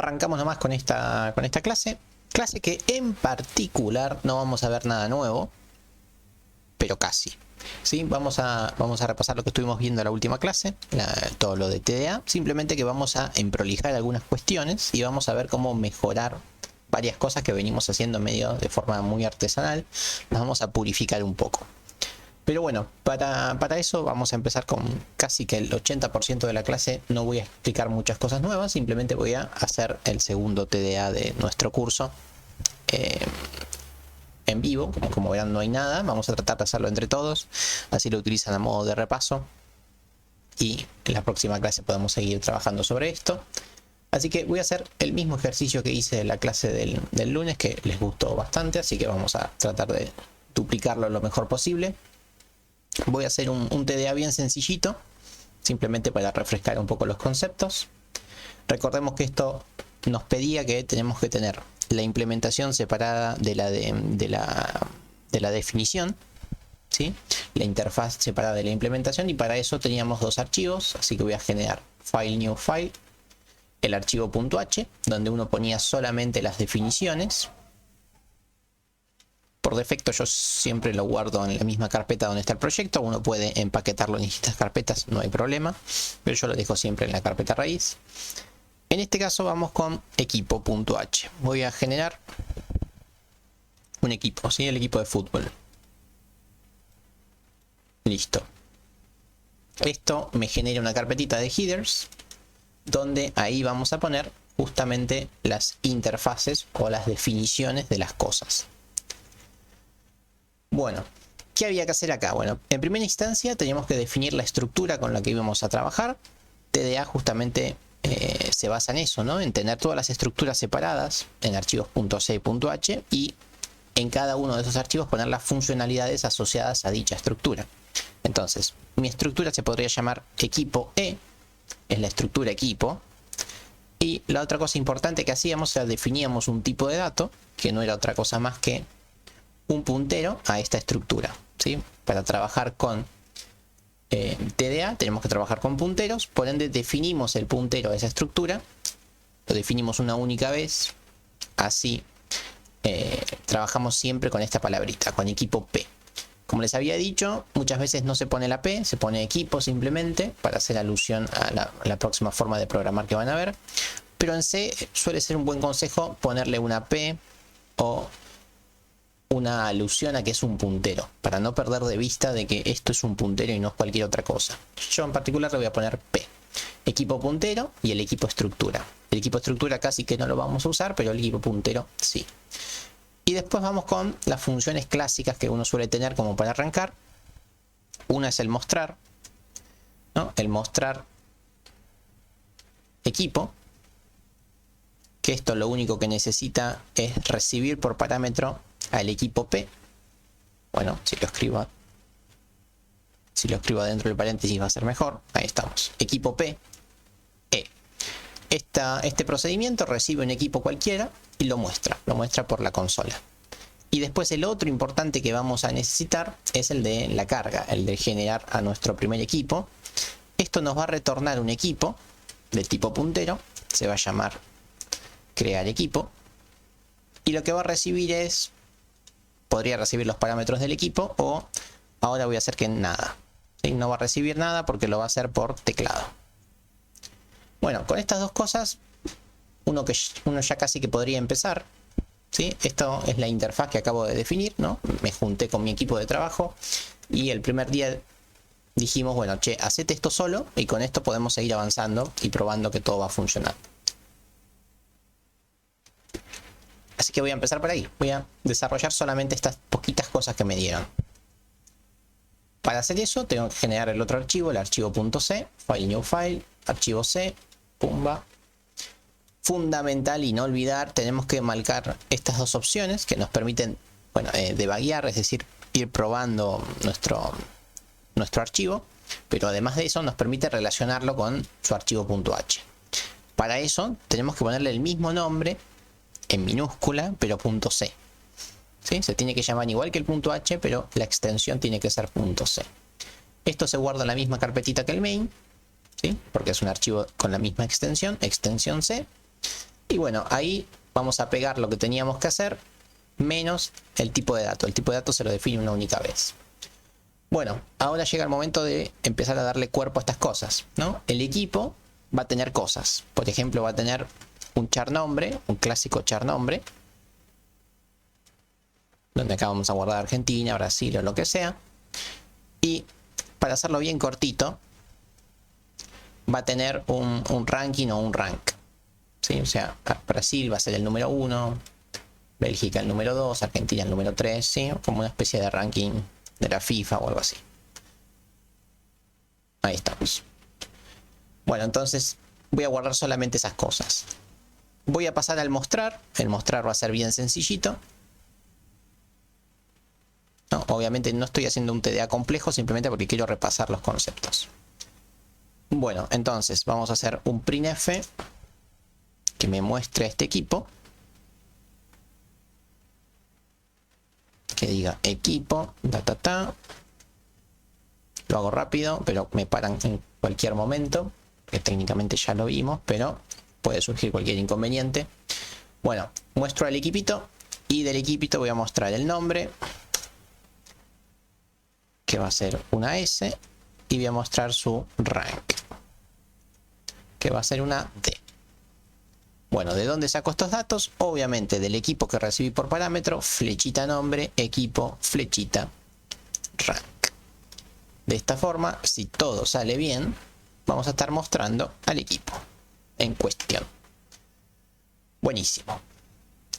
arrancamos nomás con esta clase. Clase que en particular no vamos a ver nada nuevo, pero casi. ¿Sí? Vamos a repasar lo que estuvimos viendo en la última clase, todo lo de TDA. Simplemente que vamos a emprolijar algunas cuestiones y vamos a ver cómo mejorar varias cosas que venimos haciendo medio de forma muy artesanal. Las vamos a purificar un poco. Pero bueno, para eso vamos a empezar con casi que el 80% de la clase. No voy a explicar muchas cosas nuevas, simplemente voy a hacer el segundo TDA de nuestro curso en vivo. Como verán, no hay nada, vamos a tratar de hacerlo entre todos, así lo utilizan a modo de repaso y en la próxima clase podemos seguir trabajando sobre esto. Así que voy a hacer el mismo ejercicio que hice en la clase del lunes, que les gustó bastante, así que vamos a tratar de duplicarlo lo mejor posible. Voy a hacer un TDA bien sencillito, simplemente para refrescar un poco los conceptos. Recordemos que esto nos pedía que tenemos que tener la implementación separada de la definición, ¿sí? La interfaz separada de la implementación, y para eso teníamos dos archivos, así que voy a generar file new file, el archivo .h, donde uno ponía solamente las definiciones. Por defecto yo siempre lo guardo en la misma carpeta donde está el proyecto. Uno puede empaquetarlo en distintas carpetas, no hay problema, pero yo lo dejo siempre en la carpeta raíz. En este caso vamos con equipo.h. Voy a generar un equipo, ¿sí? El equipo de fútbol. Listo. Esto me genera una carpetita de headers, donde ahí vamos a poner justamente las interfaces o las definiciones de las cosas. Bueno, ¿qué había que hacer acá? Bueno, en primera instancia teníamos que definir la estructura con la que íbamos a trabajar. TDA justamente se basa en eso, ¿no? En tener todas las estructuras separadas en archivos .c y .h, y en cada uno de esos archivos poner las funcionalidades asociadas a dicha estructura. Entonces, mi estructura se podría llamar equipo E, es la estructura equipo. Y la otra cosa importante que hacíamos era definíamos un tipo de dato, que no era otra cosa más que un puntero a esta estructura, ¿sí? Para trabajar con TDA tenemos que trabajar con punteros, por ende definimos el puntero a esa estructura, lo definimos una única vez, así trabajamos siempre con esta palabrita, con equipo P. Como les había dicho, muchas veces no se pone la P, se pone equipo simplemente para hacer alusión a la próxima forma de programar que van a ver, pero en C suele ser un buen consejo ponerle una P o una alusión a que es un puntero, para no perder de vista de que esto es un puntero y no es cualquier otra cosa. Yo en particular le voy a poner P, equipo puntero, y el equipo estructura. El equipo estructura casi que no lo vamos a usar, pero el equipo puntero sí. Y después vamos con las funciones clásicas que uno suele tener como para arrancar. Una es el mostrar, ¿no? El mostrar equipo, que esto lo único que necesita es recibir por parámetro al equipo P. Bueno, si lo escribo dentro del paréntesis va a ser mejor. Ahí estamos, equipo P, E. Este procedimiento recibe un equipo cualquiera y lo muestra por la consola. Y después el otro importante que vamos a necesitar es el de la carga, el de generar a nuestro primer equipo. Esto nos va a retornar un equipo de tipo puntero, se va a llamar crear equipo, y lo que va a recibir podría recibir los parámetros del equipo, o ahora voy a hacer que nada, ¿sí? No va a recibir nada porque lo va a hacer por teclado. Bueno, con estas dos cosas uno ya casi que podría empezar, ¿sí? Esto es la interfaz que acabo de definir, ¿no? Me junté con mi equipo de trabajo y el primer día dijimos, bueno, che, hacete esto solo, y con esto podemos seguir avanzando y probando que todo va a funcionar. Así que voy a empezar por ahí. Voy a desarrollar solamente estas poquitas cosas que me dieron. Para hacer eso tengo que generar el otro archivo, el archivo .c, file new file, archivo C, pumba. Fundamental y no olvidar, tenemos que marcar estas dos opciones que nos permiten, bueno, debuguear, es decir, ir probando nuestro archivo, pero además de eso nos permite relacionarlo con su archivo .h. Para eso tenemos que ponerle el mismo nombre en minúscula, pero .c. ¿Sí? Se tiene que llamar igual que el .h, pero la extensión tiene que ser .c. Esto se guarda en la misma carpetita que el main, ¿sí? Porque es un archivo con la misma extensión C. Y bueno, ahí vamos a pegar lo que teníamos que hacer menos el tipo de dato. El tipo de dato se lo define una única vez. Bueno, ahora llega el momento de empezar a darle cuerpo a estas cosas, ¿no? El equipo va a tener cosas. Por ejemplo, va a tener un char nombre, un clásico char nombre, donde acá vamos a guardar Argentina, Brasil o lo que sea. Y para hacerlo bien cortito, va a tener un ranking o un rank, ¿sí? O sea, Brasil va a ser el número 1, Bélgica el número 2, Argentina el número 3, ¿sí? Como una especie de ranking de la FIFA o algo así. Ahí estamos. Bueno, entonces voy a guardar solamente esas cosas. Voy a pasar al mostrar. El mostrar va a ser bien sencillito. No, obviamente no estoy haciendo un TDA complejo, simplemente porque quiero repasar los conceptos. Bueno, entonces vamos a hacer un printf que me muestre este equipo. Que diga equipo, Lo hago rápido, pero me paran en cualquier momento, que técnicamente ya lo vimos, pero puede surgir cualquier inconveniente. Bueno, muestro el equipito y del equipito voy a mostrar el nombre, que va a ser una S, y voy a mostrar su rank, que va a ser una D. Bueno, ¿de dónde saco estos datos? Obviamente del equipo que recibí por parámetro, flechita nombre, equipo, flechita, rank. De esta forma, si todo sale bien, vamos a estar mostrando al equipo en cuestión. Buenísimo.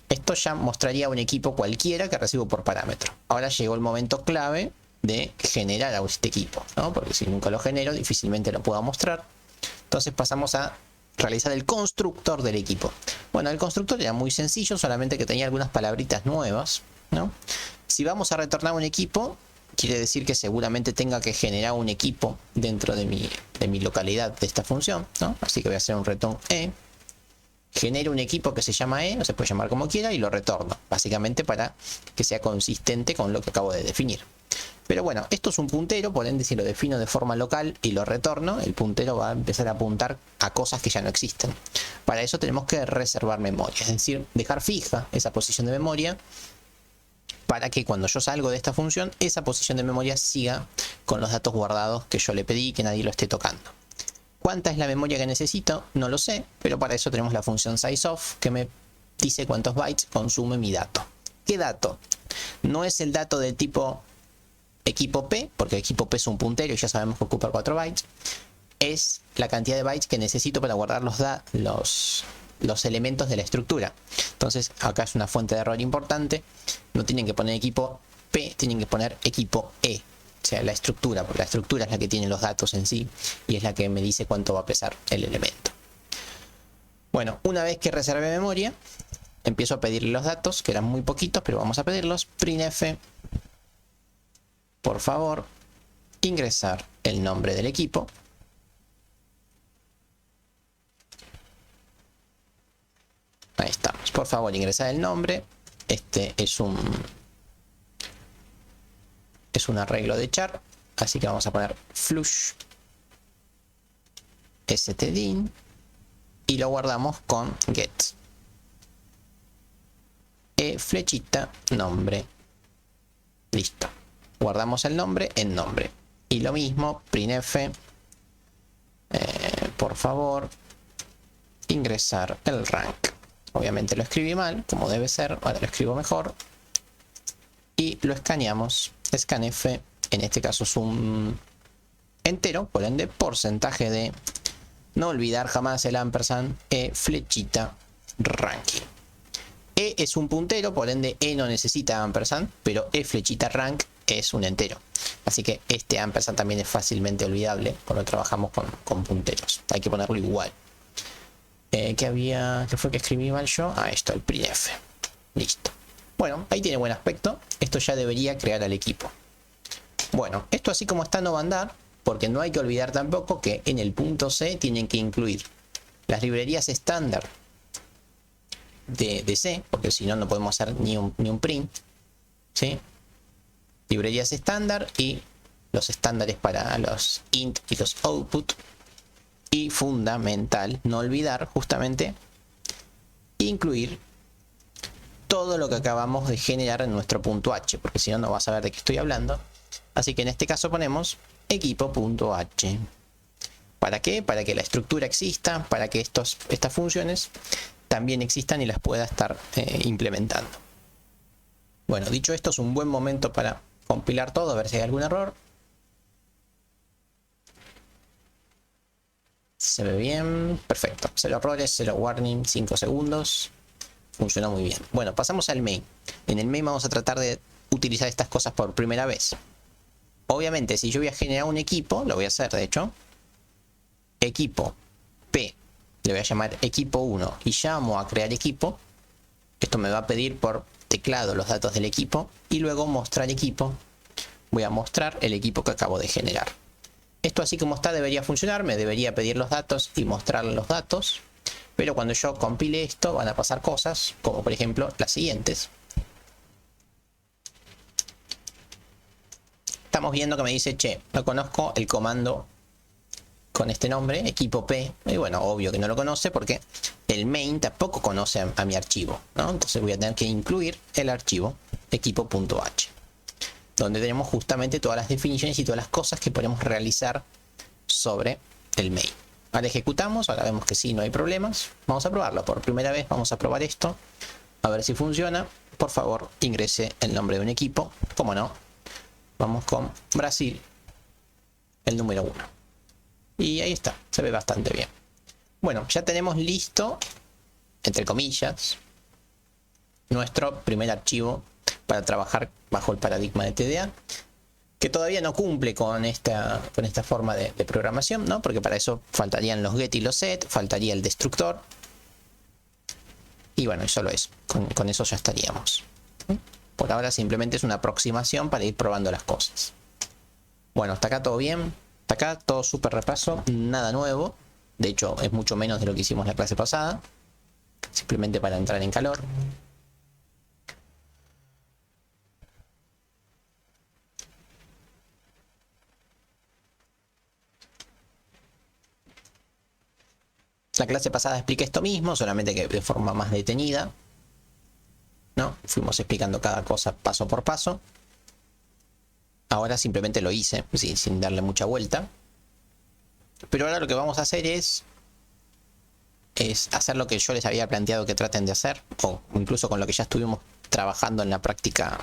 Esto ya mostraría un equipo cualquiera que recibo por parámetro. Ahora llegó el momento clave de generar a este equipo, ¿no? Porque si nunca lo genero, difícilmente lo puedo mostrar. Entonces pasamos a realizar el constructor del equipo. Bueno, el constructor era muy sencillo, solamente que tenía algunas palabritas nuevas, ¿no? Si vamos a retornar un equipo, quiere decir que seguramente tenga que generar un equipo dentro de mi localidad de esta función, ¿no? Así que voy a hacer un return e. Genero un equipo que se llama e, o se puede llamar como quiera, y lo retorno, básicamente para que sea consistente con lo que acabo de definir. Pero bueno, esto es un puntero, por ende si lo defino de forma local y lo retorno, el puntero va a empezar a apuntar a cosas que ya no existen. Para eso tenemos que reservar memoria, es decir, dejar fija esa posición de memoria para que cuando yo salgo de esta función, esa posición de memoria siga con los datos guardados que yo le pedí y que nadie lo esté tocando. ¿Cuánta es la memoria que necesito? No lo sé, pero para eso tenemos la función sizeOf que me dice cuántos bytes consume mi dato. ¿Qué dato? No es el dato de tipo equipo P, porque equipo P es un puntero y ya sabemos que ocupa 4 bytes. Es la cantidad de bytes que necesito para guardar los elementos de la estructura. Entonces acá es una fuente de error importante. No tienen que poner equipo P, tienen que poner equipo E, o sea, la estructura, porque la estructura es la que tiene los datos en sí y es la que me dice cuánto va a pesar el elemento. Bueno, una vez que reservé memoria, empiezo a pedirle los datos, que eran muy poquitos, pero vamos a pedirlos. Printf, por favor, ingresar el nombre del equipo. Ahí estamos. Por favor, ingresar el nombre. Este es un arreglo de char, así que vamos a poner flush stdin y lo guardamos con get flechita nombre. Listo. Guardamos el nombre en nombre. Y lo mismo, printf, por favor, ingresar el rank. Obviamente lo escribí mal, como debe ser, ahora lo escribo mejor. Y lo escaneamos, scanf, en este caso es un entero, por ende, porcentaje de, no olvidar jamás el ampersand, flechita ranking. E es un puntero, por ende E no necesita ampersand, pero E flechita rank es un entero. Así que este ampersand también es fácilmente olvidable cuando trabajamos con punteros. Hay que ponerlo igual. ¿Qué fue que escribí mal yo? Esto, el printf. Listo. Bueno, ahí tiene buen aspecto. Esto ya debería crear al equipo. Bueno, esto así como está no va a andar, porque no hay que olvidar tampoco que en el punto C tienen que incluir las librerías estándar de C, porque si no, no podemos hacer ni un print, ¿sí? Librerías estándar y los estándares para los int y los output. Y fundamental, no olvidar justamente incluir todo lo que acabamos de generar en nuestro punto H, porque si no, no vas a ver de qué estoy hablando. Así que en este caso ponemos equipo.h. ¿Para qué? Para que la estructura exista, para que estas funciones también existan y las pueda estar implementando. Bueno, dicho esto, es un buen momento para compilar todo, a ver si hay algún error. Se ve bien, perfecto. 0 errores, 0 warning, 5 segundos. Funcionó muy bien. Bueno, pasamos al main. En el main vamos a tratar de utilizar estas cosas por primera vez. Obviamente, si yo voy a generar un equipo, lo voy a hacer de hecho. Equipo P, le voy a llamar equipo 1 y llamo a crear equipo. Esto me va a pedir por teclado los datos del equipo y luego mostrar equipo. Voy a mostrar el equipo que acabo de generar. Esto así como está debería funcionar, me debería pedir los datos y mostrar los datos. Pero cuando yo compile esto van a pasar cosas, como por ejemplo las siguientes. Estamos viendo que me dice, che, no conozco el comando con este nombre, equipo P. Y bueno, obvio que no lo conoce porque el main tampoco conoce a mi archivo, ¿no? Entonces voy a tener que incluir el archivo equipo.h, donde tenemos justamente todas las definiciones y todas las cosas que podemos realizar sobre el main. Ahora ejecutamos, ahora vemos que sí, no hay problemas. Vamos a probarlo por primera vez, vamos a probar esto, a ver si funciona. Por favor, ingrese el nombre de un equipo, como no. Vamos con Brasil, el número 1. Y ahí está, se ve bastante bien. Bueno, ya tenemos listo, entre comillas, nuestro primer archivo para trabajar bajo el paradigma de TDA, que todavía no cumple con esta forma de programación, ¿no? Porque para eso faltarían los get y los set, faltaría el destructor. Y bueno, y solo eso, con eso ya estaríamos. Por ahora simplemente es una aproximación para ir probando las cosas. Bueno, hasta acá todo bien. Hasta acá todo súper repaso, nada nuevo. De hecho, es mucho menos de lo que hicimos la clase pasada. Simplemente para entrar en calor. La clase pasada expliqué esto mismo, solamente que de forma más detenida, ¿no? Fuimos explicando cada cosa paso por paso. Ahora simplemente lo hice, sin darle mucha vuelta. Pero ahora lo que vamos a hacer es hacer lo que yo les había planteado que traten de hacer, o incluso con lo que ya estuvimos trabajando en la práctica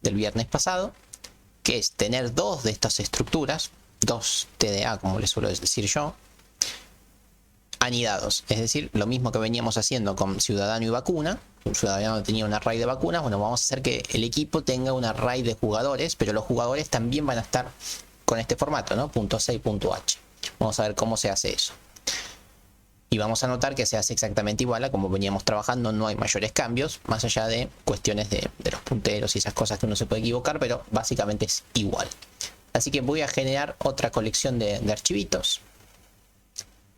del viernes pasado, que es tener dos de estas estructuras, dos TDA, como les suelo decir yo, anidados. Es decir, lo mismo que veníamos haciendo con ciudadano y vacuna. Un ciudadano tenía un array de vacunas. Bueno, vamos a hacer que el equipo tenga un array de jugadores, pero los jugadores también van a estar con este formato, ¿no? .c y .h. Vamos a ver cómo se hace eso. Y vamos a notar que se hace exactamente igual a como veníamos trabajando. No hay mayores cambios, más allá de cuestiones de los punteros y esas cosas que uno se puede equivocar, pero básicamente es igual. Así que voy a generar otra colección de archivitos.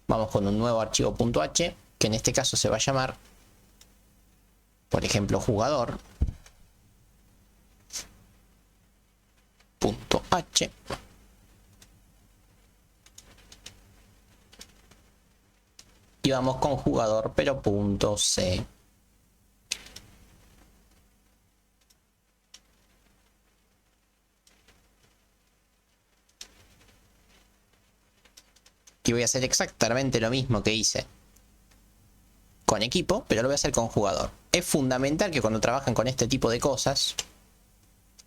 Vamos con un nuevo archivo .h, que en este caso se va a llamar, por ejemplo, jugador .h. Y vamos con jugador pero .c. Y voy a hacer exactamente lo mismo que hice con equipo, pero lo voy a hacer con jugador. Es fundamental que cuando trabajen con este tipo de cosas,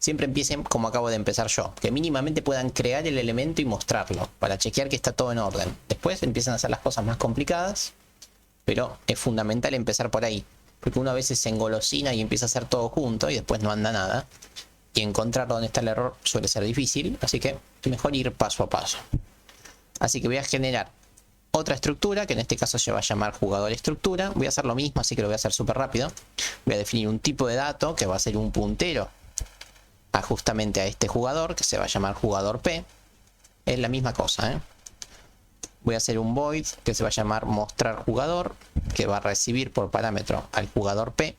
siempre empiecen como acabo de empezar yo. Que mínimamente puedan crear el elemento y mostrarlo, para chequear que está todo en orden. Después empiezan a hacer las cosas más complicadas, pero es fundamental empezar por ahí. Porque uno a veces se engolosina y empieza a hacer todo junto y después no anda nada. Y encontrar dónde está el error suele ser difícil, así que es mejor ir paso a paso. Así que voy a generar otra estructura, que en este caso se va a llamar jugador estructura. Voy a hacer lo mismo, así que lo voy a hacer súper rápido. Voy a definir un tipo de dato, que va a ser un puntero justamente a este jugador, que se va a llamar jugador P. Es la misma cosa, ¿eh? Voy a hacer un void, que se va a llamar mostrar jugador, que va a recibir por parámetro al jugador P.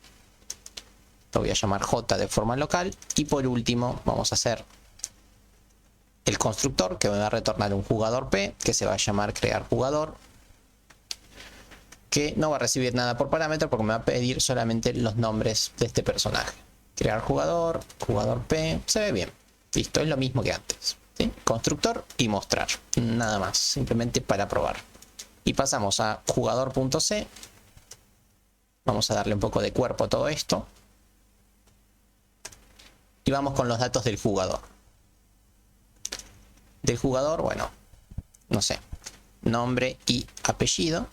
Lo voy a llamar J de forma local. Y por último vamos a hacer el constructor, que me va a retornar un jugador P, que se va a llamar crear jugador, que no va a recibir nada por parámetro porque me va a pedir solamente los nombres de este personaje. Crear jugador, jugador P, se ve bien. Listo, es lo mismo que antes, ¿sí? Constructor y mostrar, nada más, simplemente para probar. Y pasamos a jugador.c. Vamos a darle un poco de cuerpo a todo esto. Y vamos con los datos del jugador. Del jugador, bueno, no sé, nombre y apellido.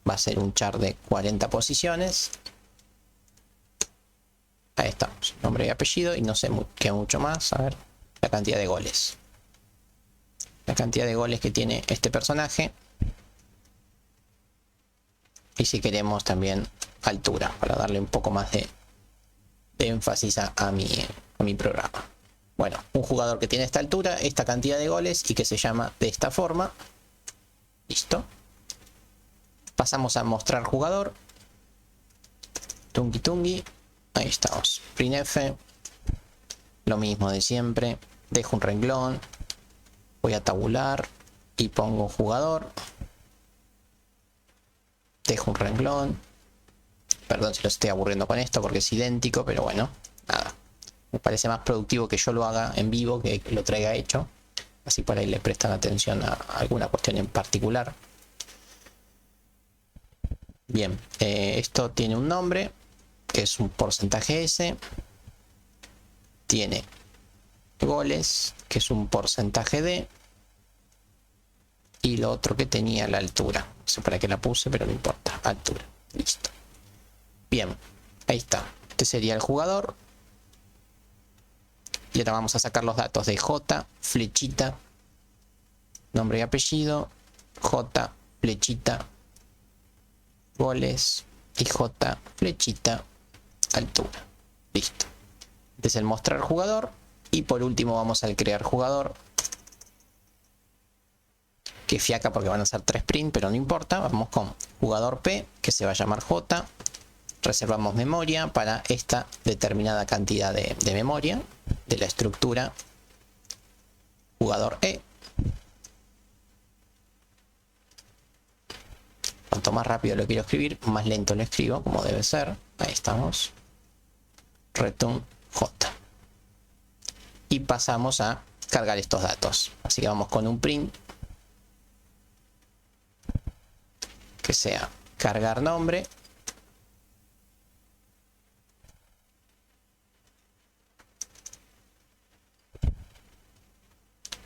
Va a ser un char de 40 posiciones. Ahí estamos, nombre y apellido, y no sé qué mucho más. A ver, la cantidad de goles. La cantidad de goles que tiene este personaje. Y si queremos también altura, para darle un poco más de énfasis a mi programa. Bueno, un jugador que tiene esta altura, esta cantidad de goles y que se llama de esta forma. Listo. Pasamos a mostrar jugador. Tungi tungi. Ahí estamos. Printf. Lo mismo de siempre. Dejo un renglón. Voy a tabular. Y pongo jugador. Dejo un renglón. Perdón si lo estoy aburriendo con esto porque es idéntico, pero bueno, nada. Me parece más productivo que yo lo haga en vivo que lo traiga hecho. Así por ahí le prestan atención a alguna cuestión en particular. Bien, esto tiene un nombre, que es un porcentaje S. Tiene goles, que es un porcentaje D. Y lo otro que tenía la altura. No sé para qué la puse, pero no importa. Altura. Listo. Bien, ahí está. Este sería el jugador. Y ahora vamos a sacar los datos de J, flechita, nombre y apellido, J, flechita, goles y J, flechita, altura. Listo. Este es el mostrar jugador. Y por último vamos al crear jugador. Que fiaca porque van a ser 3 print, pero no importa. Vamos con jugador P, que se va a llamar J. Reservamos memoria para esta determinada cantidad de memoria de la estructura jugador E. Cuanto más rápido lo quiero escribir, más lento lo escribo, como debe ser. Ahí estamos. Return J. Y pasamos a cargar estos datos. Así que vamos con un print que sea cargar nombre.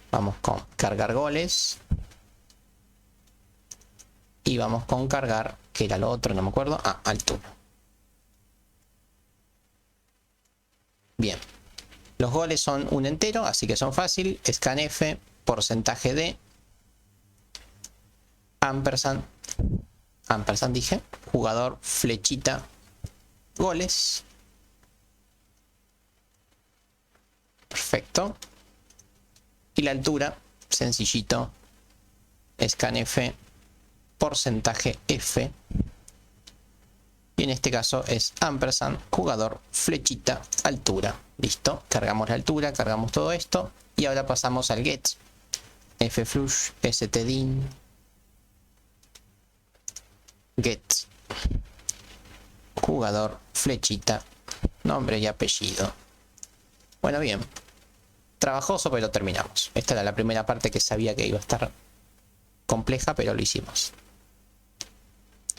Vamos con cargar goles. Y vamos con cargar, que era lo otro, no me acuerdo. Ah, altura. Bien. Los goles son un entero, así que son fácil. Scanf, porcentaje de, ampersand, ampersand dije, jugador, flechita, goles. Perfecto. Y la altura, sencillito, scanf, porcentaje F. Y en este caso es ampersand, jugador, flechita, altura. Listo, cargamos la altura, cargamos todo esto. Y ahora pasamos al get. Fflush, stdin, get, jugador, flechita, nombre y apellido. Bueno, bien. Trabajoso, pero terminamos. Esta era la primera parte que sabía que iba a estar compleja, pero lo hicimos.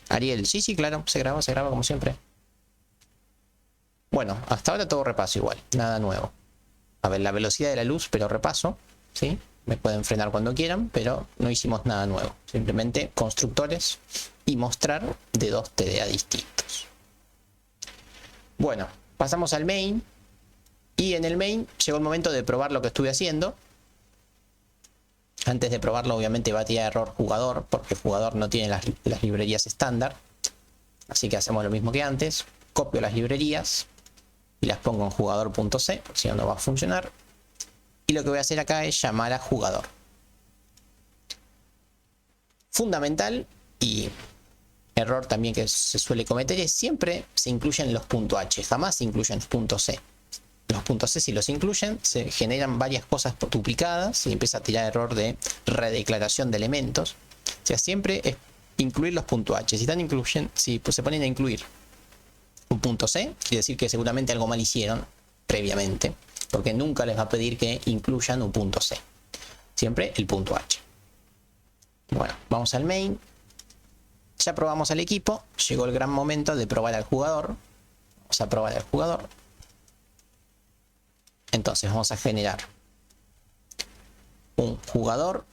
Ariel, sí, claro, se graba como siempre. Bueno, hasta ahora todo repaso igual, nada nuevo. A ver, la velocidad de la luz, pero repaso, ¿sí? Me pueden frenar cuando quieran, pero no hicimos nada nuevo. Simplemente constructores y mostrar de 2 TDA distintos. Bueno, pasamos al main. Y en el main llegó el momento de probar lo que estuve haciendo. Antes de probarlo, obviamente va a tirar error jugador, porque el jugador no tiene las librerías estándar. Así que hacemos lo mismo que antes. Copio las librerías y las pongo en jugador.c, si no, no va a funcionar. Y lo que voy a hacer acá es llamar a jugador. Fundamental y error también que se suele cometer es siempre se incluyen los .h, jamás se incluyen .c. Los .c si los incluyen se generan varias cosas duplicadas y empieza a tirar error de redeclaración de elementos. O sea, siempre es incluir los puntos H. Si están incluyendo, si pues se ponen a incluir un punto C, quiere decir que seguramente algo mal hicieron previamente, porque nunca les va a pedir que incluyan un punto C. Siempre el punto H. Bueno, vamos al main. Ya probamos al equipo. Llegó el gran momento de probar al jugador. Vamos a probar al jugador. Entonces vamos a generar un jugador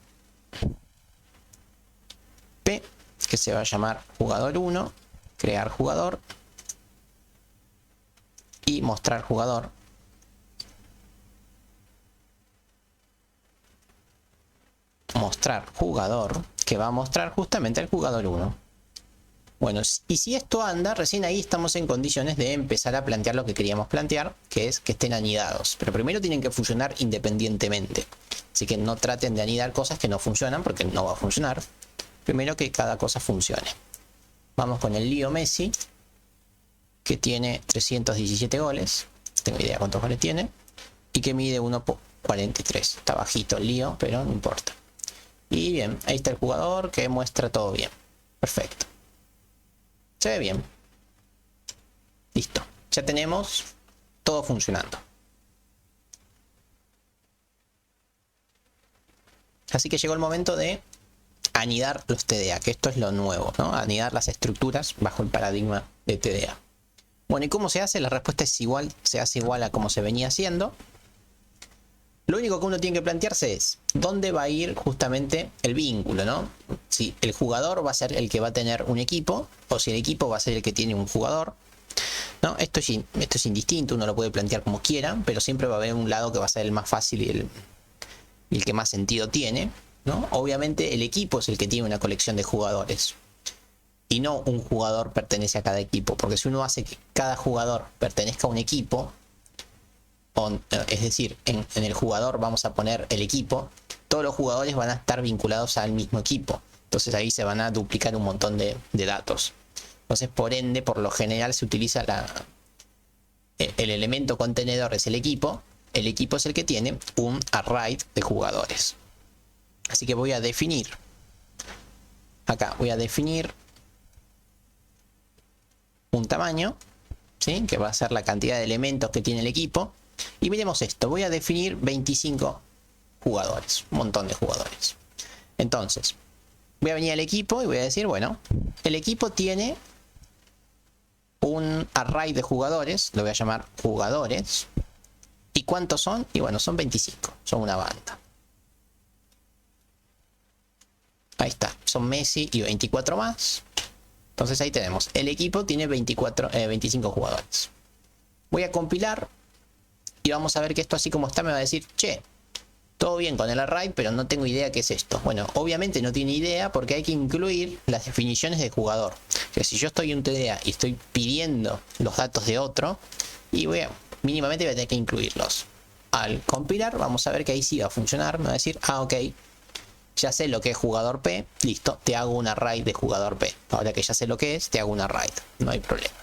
P que se va a llamar jugador 1, crear jugador y mostrar jugador. Mostrar jugador, que va a mostrar justamente al jugador 1. Bueno, y si esto anda, recién ahí estamos en condiciones de empezar a plantear lo que queríamos plantear, que es que estén anidados. Pero primero tienen que funcionar independientemente. Así que no traten de anidar cosas que no funcionan, porque no va a funcionar. Primero que cada cosa funcione. Vamos con el Leo Messi, que tiene 317 goles. No tengo idea cuántos goles tiene. Y que mide 1,43. Está bajito el Leo, pero no importa. Y bien, ahí está el jugador que muestra todo bien. Perfecto. Se ve bien. Listo. Ya tenemos todo funcionando. Así que llegó el momento de anidar los TDA, que esto es lo nuevo, ¿no? Anidar las estructuras bajo el paradigma de TDA. Bueno, ¿y cómo se hace? La respuesta es igual, se hace igual a como se venía haciendo. Lo único que uno tiene que plantearse es dónde va a ir justamente el vínculo, ¿no? Si el jugador va a ser el que va a tener un equipo o si el equipo va a ser el que tiene un jugador, ¿no? Esto es indistinto, uno lo puede plantear como quiera, pero siempre va a haber un lado que va a ser el más fácil y el que más sentido tiene, ¿no? Obviamente el equipo es el que tiene una colección de jugadores y no un jugador pertenece a cada equipo, porque si uno hace que cada jugador pertenezca a un equipo, es decir, en el jugador vamos a poner el equipo, todos los jugadores van a estar vinculados al mismo equipo, entonces ahí se van a duplicar un montón de datos. Entonces, por ende, por lo general se utiliza el elemento contenedor es el equipo es el que tiene un array de jugadores. Así que voy a definir, acá voy a definir un tamaño, ¿sí? Que va a ser la cantidad de elementos que tiene el equipo. Y miremos esto, voy a definir 25 jugadores, un montón de jugadores. Entonces, voy a venir al equipo y voy a decir, bueno, el equipo tiene un array de jugadores, lo voy a llamar jugadores. ¿Y cuántos son? Y bueno, son 25, son una banda. Ahí está, son Messi y 24 más. Entonces ahí tenemos, el equipo tiene 25 jugadores. Voy a compilar. Y vamos a ver que esto así como está me va a decir, che, todo bien con el array, pero no tengo idea qué es esto. Bueno, obviamente no tiene idea porque hay que incluir las definiciones de jugador. Que si yo estoy en un TDA y estoy pidiendo los datos de otro, y mínimamente voy a tener que incluirlos. Al compilar vamos a ver que ahí sí va a funcionar. Me va a decir, ok, ya sé lo que es jugador P, listo, te hago un array de jugador P. Ahora que ya sé lo que es, te hago un array, no hay problema.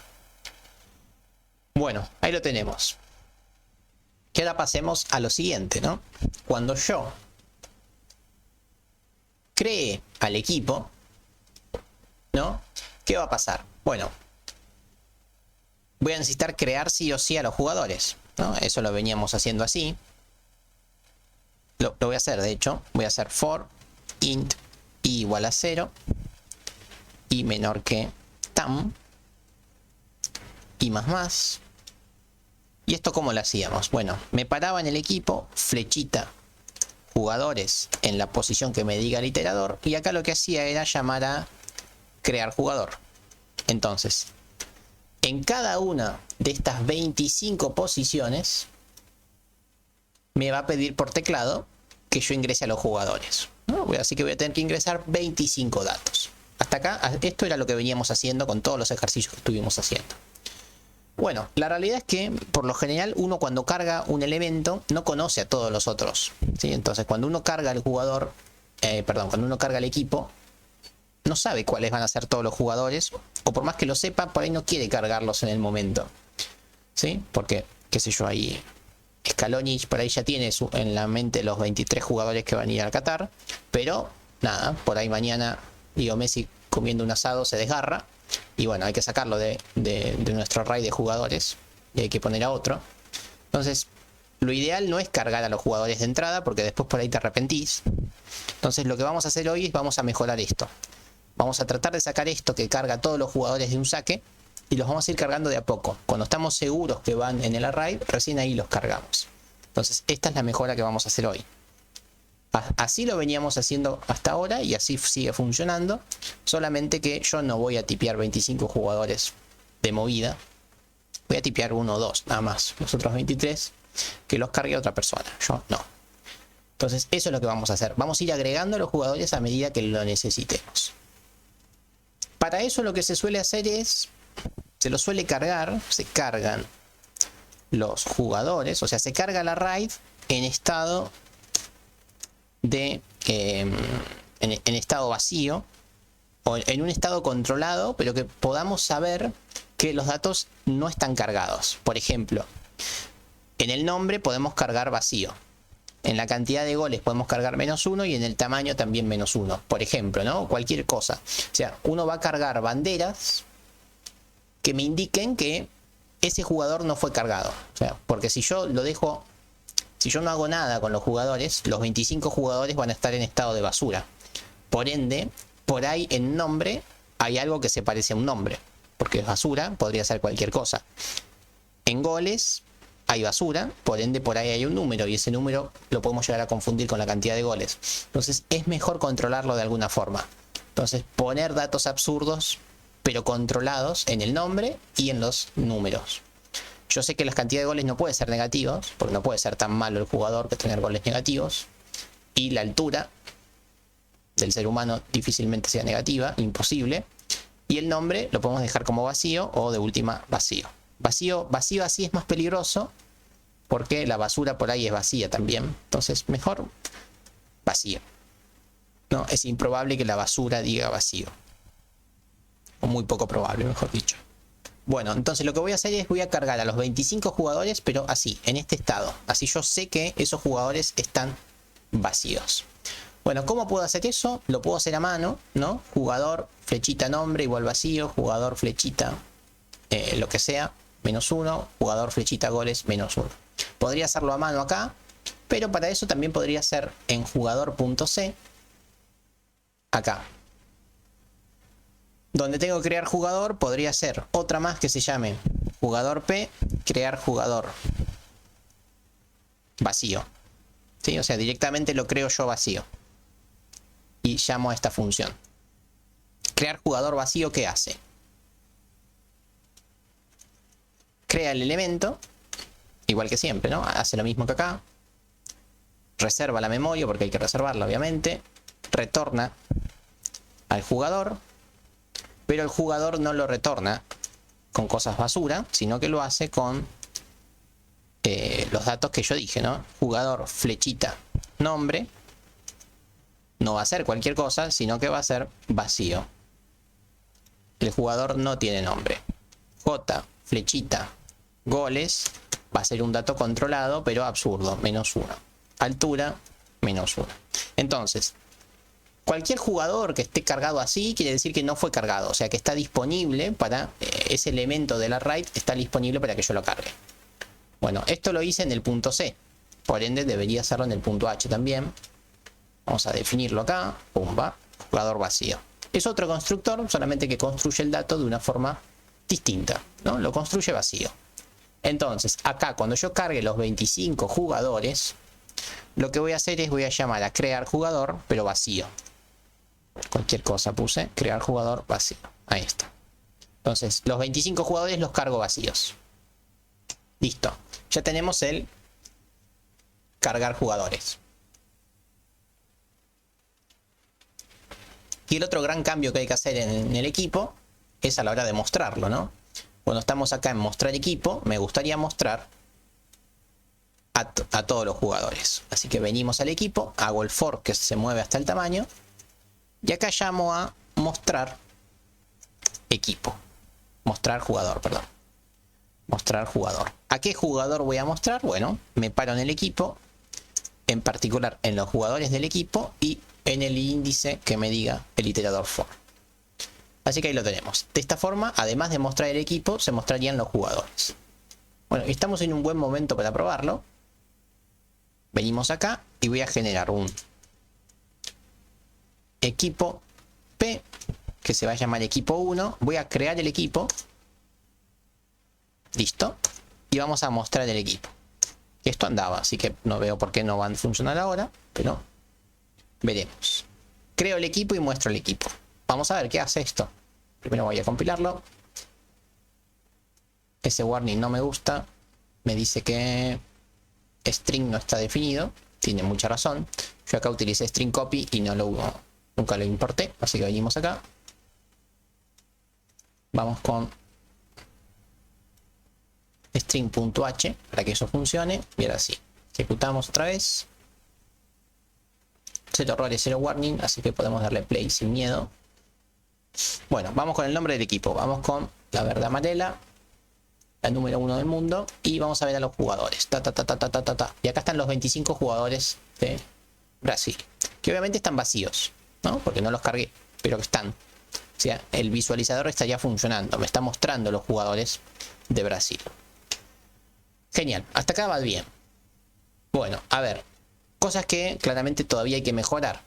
Bueno, ahí lo tenemos. Que ahora pasemos a lo siguiente, ¿no? Cuando yo cree al equipo, ¿no? ¿Qué va a pasar? Bueno, voy a necesitar crear sí o sí a los jugadores, ¿no? Eso lo veníamos haciendo así. Lo voy a hacer, de hecho. Voy a hacer for int i igual a 0 y menor que tam y más. ¿Y esto cómo lo hacíamos? Bueno, me paraba en el equipo, flechita, jugadores en la posición que me diga el iterador, y acá lo que hacía era llamar a crear jugador. Entonces, en cada una de estas 25 posiciones, me va a pedir por teclado que yo ingrese a los jugadores, ¿no? Así que voy a tener que ingresar 25 datos. Hasta acá, esto era lo que veníamos haciendo con todos los ejercicios que estuvimos haciendo. Bueno, la realidad es que por lo general uno cuando carga un elemento no conoce a todos los otros, ¿sí? Entonces cuando uno carga al jugador, cuando uno carga el equipo, no sabe cuáles van a ser todos los jugadores, o por más que lo sepa, por ahí no quiere cargarlos en el momento, ¿sí? Porque, qué sé yo, ahí Scaloni por ahí ya tiene en la mente los 23 jugadores que van a ir al Qatar, pero nada, por ahí mañana Leo Messi comiendo un asado se desgarra. Y bueno, hay que sacarlo de nuestro array de jugadores y hay que poner a otro. Entonces, lo ideal no es cargar a los jugadores de entrada porque después por ahí te arrepentís. Entonces, lo que vamos a hacer hoy es vamos a mejorar esto. Vamos a tratar de sacar esto que carga a todos los jugadores de un saque y los vamos a ir cargando de a poco. Cuando estamos seguros que van en el array, recién ahí los cargamos. Entonces, esta es la mejora que vamos a hacer hoy. Así lo veníamos haciendo hasta ahora y así sigue funcionando. Solamente que yo no voy a tipear 25 jugadores de movida. Voy a tipear 1 o 2 nada más. Los otros 23 que los cargue otra persona. Yo no. Entonces eso es lo que vamos a hacer. Vamos a ir agregando a los jugadores a medida que lo necesitemos. Para eso lo que se suele hacer es... Se lo suele cargar. Se cargan los jugadores. O sea, se carga la raid en estado... en estado vacío o en un estado controlado, pero que podamos saber que los datos no están cargados. Por ejemplo, en el nombre podemos cargar vacío, en la cantidad de goles podemos cargar -1 y en el tamaño también -1, por ejemplo, ¿no? Cualquier cosa. O sea, uno va a cargar banderas que me indiquen que ese jugador no fue cargado. O sea, porque si yo lo dejo... Si yo no hago nada con los jugadores, los 25 jugadores van a estar en estado de basura. Por ende, por ahí en nombre hay algo que se parece a un nombre. Porque es basura, podría ser cualquier cosa. En goles hay basura, por ende por ahí hay un número. Y ese número lo podemos llegar a confundir con la cantidad de goles. Entonces es mejor controlarlo de alguna forma. Entonces poner datos absurdos, pero controlados en el nombre y en los números. Yo sé que las cantidades de goles no pueden ser negativos, porque no puede ser tan malo el jugador que tener goles negativos. Y la altura del ser humano difícilmente sea negativa, imposible. Y el nombre lo podemos dejar como vacío o de última vacío. Vacío así es más peligroso, porque la basura por ahí es vacía también. Entonces mejor vacío. No, es improbable que la basura diga vacío. O muy poco probable, mejor dicho. Bueno, entonces lo que voy a hacer es voy a cargar a los 25 jugadores, pero así, en este estado. Así yo sé que esos jugadores están vacíos. Bueno, ¿cómo puedo hacer eso? Lo puedo hacer a mano, ¿no? Jugador, flechita nombre igual vacío, jugador, flechita, lo que sea, -1, jugador, flechita, goles, -1. Podría hacerlo a mano acá, pero para eso también podría ser en jugador.c, acá. Donde tengo que crear jugador, podría ser otra más que se llame jugador P, crear jugador vacío. ¿Sí? O sea, directamente lo creo yo vacío. Y llamo a esta función. Crear jugador vacío, ¿qué hace? Crea el elemento, igual que siempre, ¿no? Hace lo mismo que acá. Reserva la memoria, porque hay que reservarla, obviamente. Retorna al jugador. Pero el jugador no lo retorna con cosas basura, sino que lo hace con los datos que yo dije, ¿no? Jugador, flechita, nombre. No va a ser cualquier cosa, sino que va a ser vacío. El jugador no tiene nombre. J, flechita, goles, va a ser un dato controlado, pero absurdo, -1. Altura, -1. Entonces, cualquier jugador que esté cargado así quiere decir que no fue cargado, o sea que está disponible para ese elemento de la raid, está disponible para que yo lo cargue. Bueno, esto lo hice en el punto C, por ende debería hacerlo en el punto H también. Vamos a definirlo acá, pumba, jugador vacío. Es otro constructor, solamente que construye el dato de una forma distinta, ¿no? Lo construye vacío. Entonces, acá cuando yo cargue los 25 jugadores, lo que voy a hacer es voy a llamar a crear jugador, pero vacío. Cualquier cosa puse, crear jugador vacío. Ahí está. Entonces, los 25 jugadores los cargo vacíos. Listo. Ya tenemos el cargar jugadores. Y el otro gran cambio que hay que hacer en el equipo es a la hora de mostrarlo, ¿no? Cuando estamos acá en mostrar equipo, me gustaría mostrar a todos los jugadores. Así que venimos al equipo, hago el for que se mueve hasta el tamaño. Y acá llamo a mostrar equipo. Mostrar jugador, perdón. Mostrar jugador. ¿A qué jugador voy a mostrar? Bueno, me paro en el equipo, en particular en los jugadores del equipo y en el índice que me diga el iterador for. Así que ahí lo tenemos. De esta forma, además de mostrar el equipo, se mostrarían los jugadores. Bueno, estamos en un buen momento para probarlo. Venimos acá y voy a generar un equipo P que se va a llamar equipo 1. Voy a crear el equipo. Listo. Y vamos a mostrar el equipo. Esto andaba, así que no veo por qué no van a funcionar ahora, pero veremos. Creo el equipo y muestro el equipo. Vamos a ver qué hace esto. Primero voy a compilarlo. Ese warning no me gusta. Me dice que string no está definido. Tiene mucha razón. Yo acá utilicé string copy y nunca lo importé. Así que venimos acá. Vamos con string.h para que eso funcione. Y ahora sí. Ejecutamos otra vez. 0 errores, 0 warning. Así que podemos darle play sin miedo. Bueno, vamos con el nombre del equipo. Vamos con la verde amarela, la número 1 del mundo. Y vamos a ver a los jugadores. Y acá están los 25 jugadores de Brasil. Que obviamente están vacíos, ¿no? Porque no los cargué, pero que están. O sea, el visualizador estaría funcionando. Me está mostrando los jugadores de Brasil. Genial. Hasta acá va bien. Bueno, a ver. Cosas que claramente todavía hay que mejorar.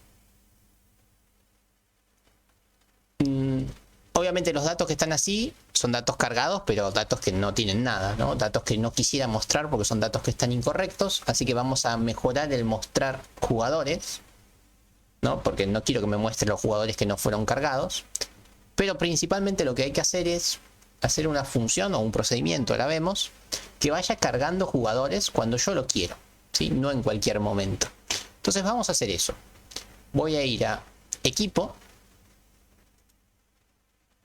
Obviamente los datos que están así son datos cargados, pero datos que no tienen nada, ¿no? Datos que no quisiera mostrar porque son datos que están incorrectos. Así que vamos a mejorar el mostrar jugadores, ¿no? Porque no quiero que me muestre los jugadores que no fueron cargados. Pero principalmente lo que hay que hacer es hacer una función o un procedimiento, la vemos, que vaya cargando jugadores cuando yo lo quiero, ¿sí? No en cualquier momento. Entonces vamos a hacer eso. Voy a ir a equipo.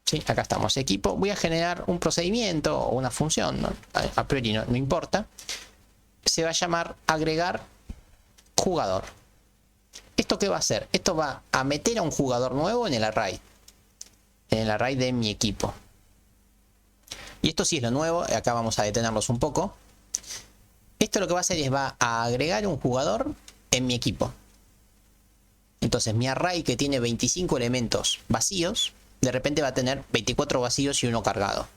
¿Sí? Acá estamos, equipo. Voy a generar un procedimiento o una función, ¿no? A priori no importa. Se va a llamar agregar jugador. ¿Esto qué va a hacer? Esto va a meter a un jugador nuevo en el array. En el array de mi equipo. Y esto sí es lo nuevo. Acá vamos a detenernos un poco. Esto lo que va a hacer es va a agregar un jugador en mi equipo. Entonces mi array que tiene 25 elementos vacíos, de repente va a tener 24 vacíos y uno cargado.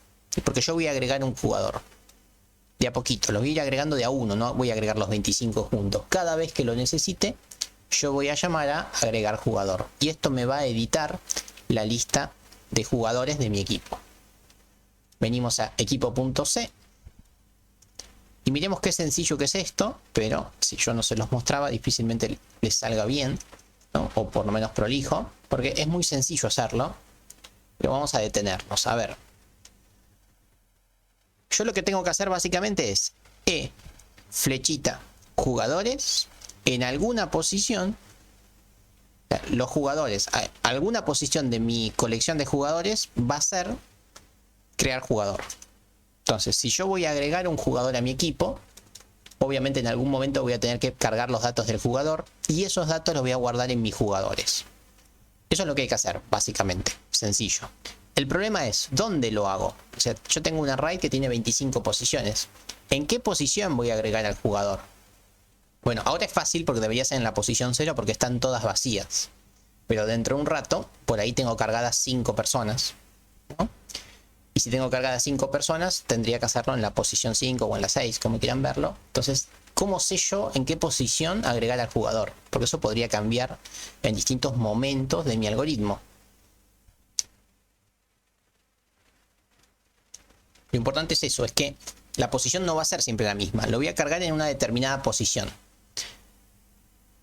Porque yo voy a agregar un jugador. De a poquito, lo voy a ir agregando de a uno, no voy a agregar los 25 juntos. Cada vez que lo necesite, yo voy a llamar a agregar jugador. Y esto me va a editar la lista de jugadores de mi equipo. Venimos a equipo.c. Y miremos qué sencillo que es esto, pero si yo no se los mostraba, difícilmente les salga bien, ¿no? O por lo menos prolijo, porque es muy sencillo hacerlo. Pero vamos a detenernos, a ver. Yo lo que tengo que hacer básicamente es flechita, jugadores, en alguna posición, los jugadores, alguna posición de mi colección de jugadores va a ser crear jugador. Entonces, si yo voy a agregar un jugador a mi equipo, obviamente en algún momento voy a tener que cargar los datos del jugador y esos datos los voy a guardar en mis jugadores. Eso es lo que hay que hacer, básicamente. Sencillo. El problema es, ¿dónde lo hago? O sea, yo tengo un array que tiene 25 posiciones. ¿En qué posición voy a agregar al jugador? Bueno, ahora es fácil porque debería ser en la posición 0 porque están todas vacías. Pero dentro de un rato, por ahí tengo cargadas 5 personas, ¿no? Y si tengo cargadas 5 personas, tendría que hacerlo en la posición 5 o en la 6, como quieran verlo. Entonces, ¿cómo sé yo en qué posición agregar al jugador? Porque eso podría cambiar en distintos momentos de mi algoritmo. Lo importante es eso, es que la posición no va a ser siempre la misma. Lo voy a cargar en una determinada posición.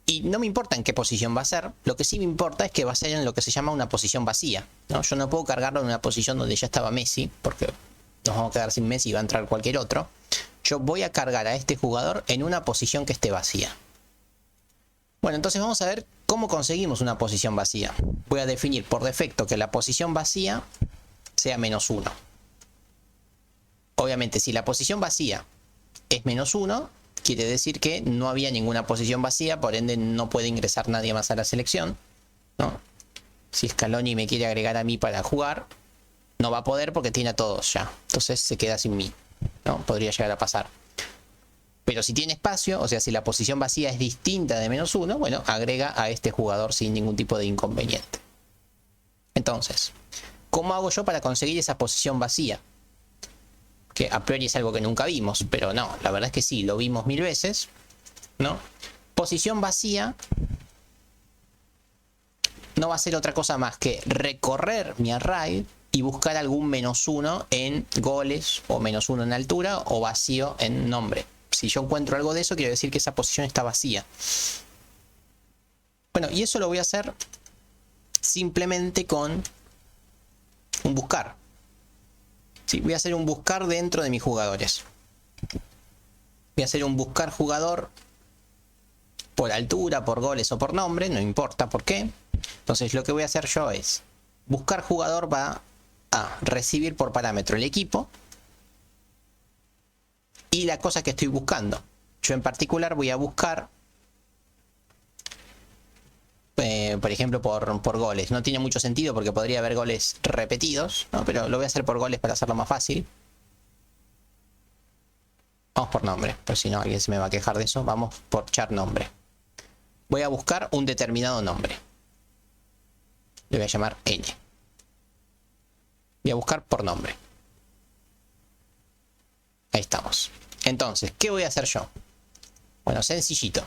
Y no me importa en qué posición va a ser. Lo que sí me importa es que va a ser en lo que se llama una posición vacía, ¿no? Yo no puedo cargarlo en una posición donde ya estaba Messi, porque nos vamos a quedar sin Messi y va a entrar cualquier otro. Yo voy a cargar a este jugador en una posición que esté vacía. Bueno, entonces vamos a ver cómo conseguimos una posición vacía. Voy a definir por defecto que la posición vacía sea -1. Obviamente, si la posición vacía es -1, quiere decir que no había ninguna posición vacía, por ende no puede ingresar nadie más a la selección, ¿no? Si Scaloni me quiere agregar a mí para jugar, no va a poder porque tiene a todos ya. Entonces se queda sin mí, ¿no? Podría llegar a pasar. Pero si tiene espacio, o sea, si la posición vacía es distinta de -1, bueno, agrega a este jugador sin ningún tipo de inconveniente. Entonces, ¿Cómo hago yo para conseguir esa posición vacía? Que a priori es algo que nunca vimos, pero no, la verdad es que sí, lo vimos 1000 veces, ¿no? Posición vacía no va a ser otra cosa más que recorrer mi array y buscar algún -1 en goles o -1 en altura o vacío en nombre. Si yo encuentro algo de eso, quiere decir que esa posición está vacía. Bueno, y eso lo voy a hacer simplemente con un buscar. Sí, voy a hacer un buscar dentro de mis jugadores. Voy a hacer un buscar jugador por altura, por goles o por nombre, no importa por qué. Entonces lo que voy a hacer yo es buscar jugador va a recibir por parámetro el equipo y la cosa que estoy buscando. Yo en particular voy a buscar, por ejemplo, por goles. No tiene mucho sentido porque podría haber goles repetidos, ¿no? Pero lo voy a hacer por goles para hacerlo más fácil. Vamos por nombre, pero si no alguien se me va a quejar de eso. Vamos por char nombre. Voy a buscar un determinado nombre. Le voy a llamar N. Voy a buscar por nombre. Ahí estamos. Entonces, ¿qué voy a hacer yo? Bueno, sencillito.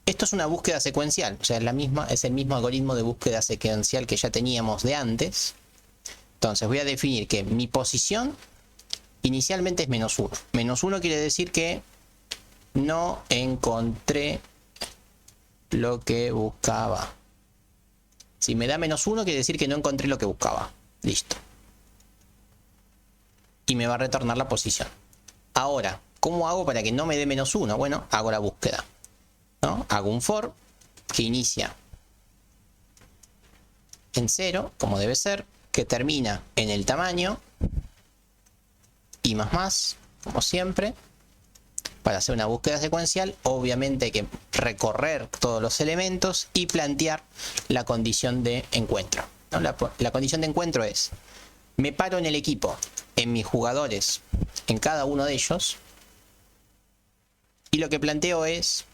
Esto es una búsqueda secuencial. O sea, es el mismo algoritmo de búsqueda secuencial que ya teníamos de antes. Entonces, voy a definir que mi posición inicialmente es -1. -1 quiere decir que no encontré lo que buscaba. Si me da -1 quiere decir que no encontré lo que buscaba. Listo. Y me va a retornar la posición. Ahora, ¿cómo hago para que no me dé -1? Bueno, hago la búsqueda, ¿no? Hago un for que inicia en 0, como debe ser, que termina en el tamaño y más, como siempre. Para hacer una búsqueda secuencial, obviamente hay que recorrer todos los elementos y plantear la condición de encuentro, ¿no? La condición de encuentro es, me paro en el equipo, en mis jugadores, en cada uno de ellos, y lo que planteo es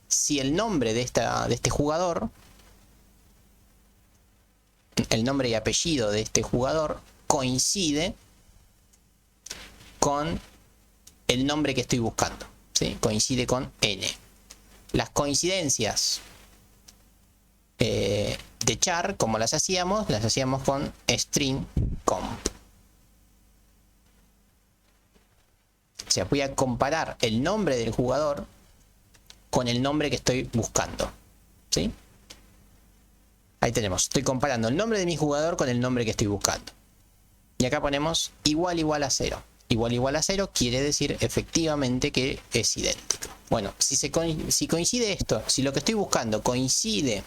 si el nombre de este jugador, el nombre y apellido de este jugador coincide con el nombre que estoy buscando, ¿sí? Coincide con N. Las coincidencias de char, como las hacíamos con string comp. O sea, voy a comparar el nombre del jugador con el nombre que estoy buscando, ¿sí? Ahí tenemos, estoy comparando el nombre de mi jugador con el nombre que estoy buscando. Y acá ponemos igual a 0. Igual a 0 quiere decir efectivamente que es idéntico. Bueno, si coincide esto, si lo que estoy buscando coincide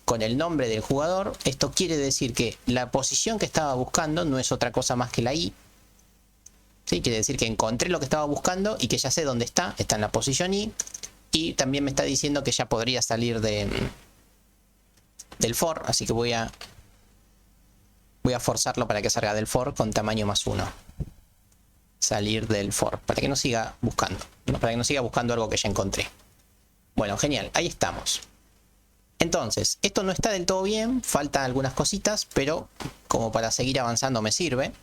con el nombre del jugador, esto quiere decir que la posición que estaba buscando no es otra cosa más que la I. ¿Sí? Quiere decir que encontré lo que estaba buscando y que ya sé dónde está en la posición I. Y también me está diciendo que ya podría salir del for, así que voy a forzarlo para que salga del for con tamaño +1. Salir del for, para que no siga buscando, ¿no? Para que no siga buscando algo que ya encontré. Bueno, genial, ahí estamos. Entonces, esto no está del todo bien, faltan algunas cositas, pero como para seguir avanzando me sirve.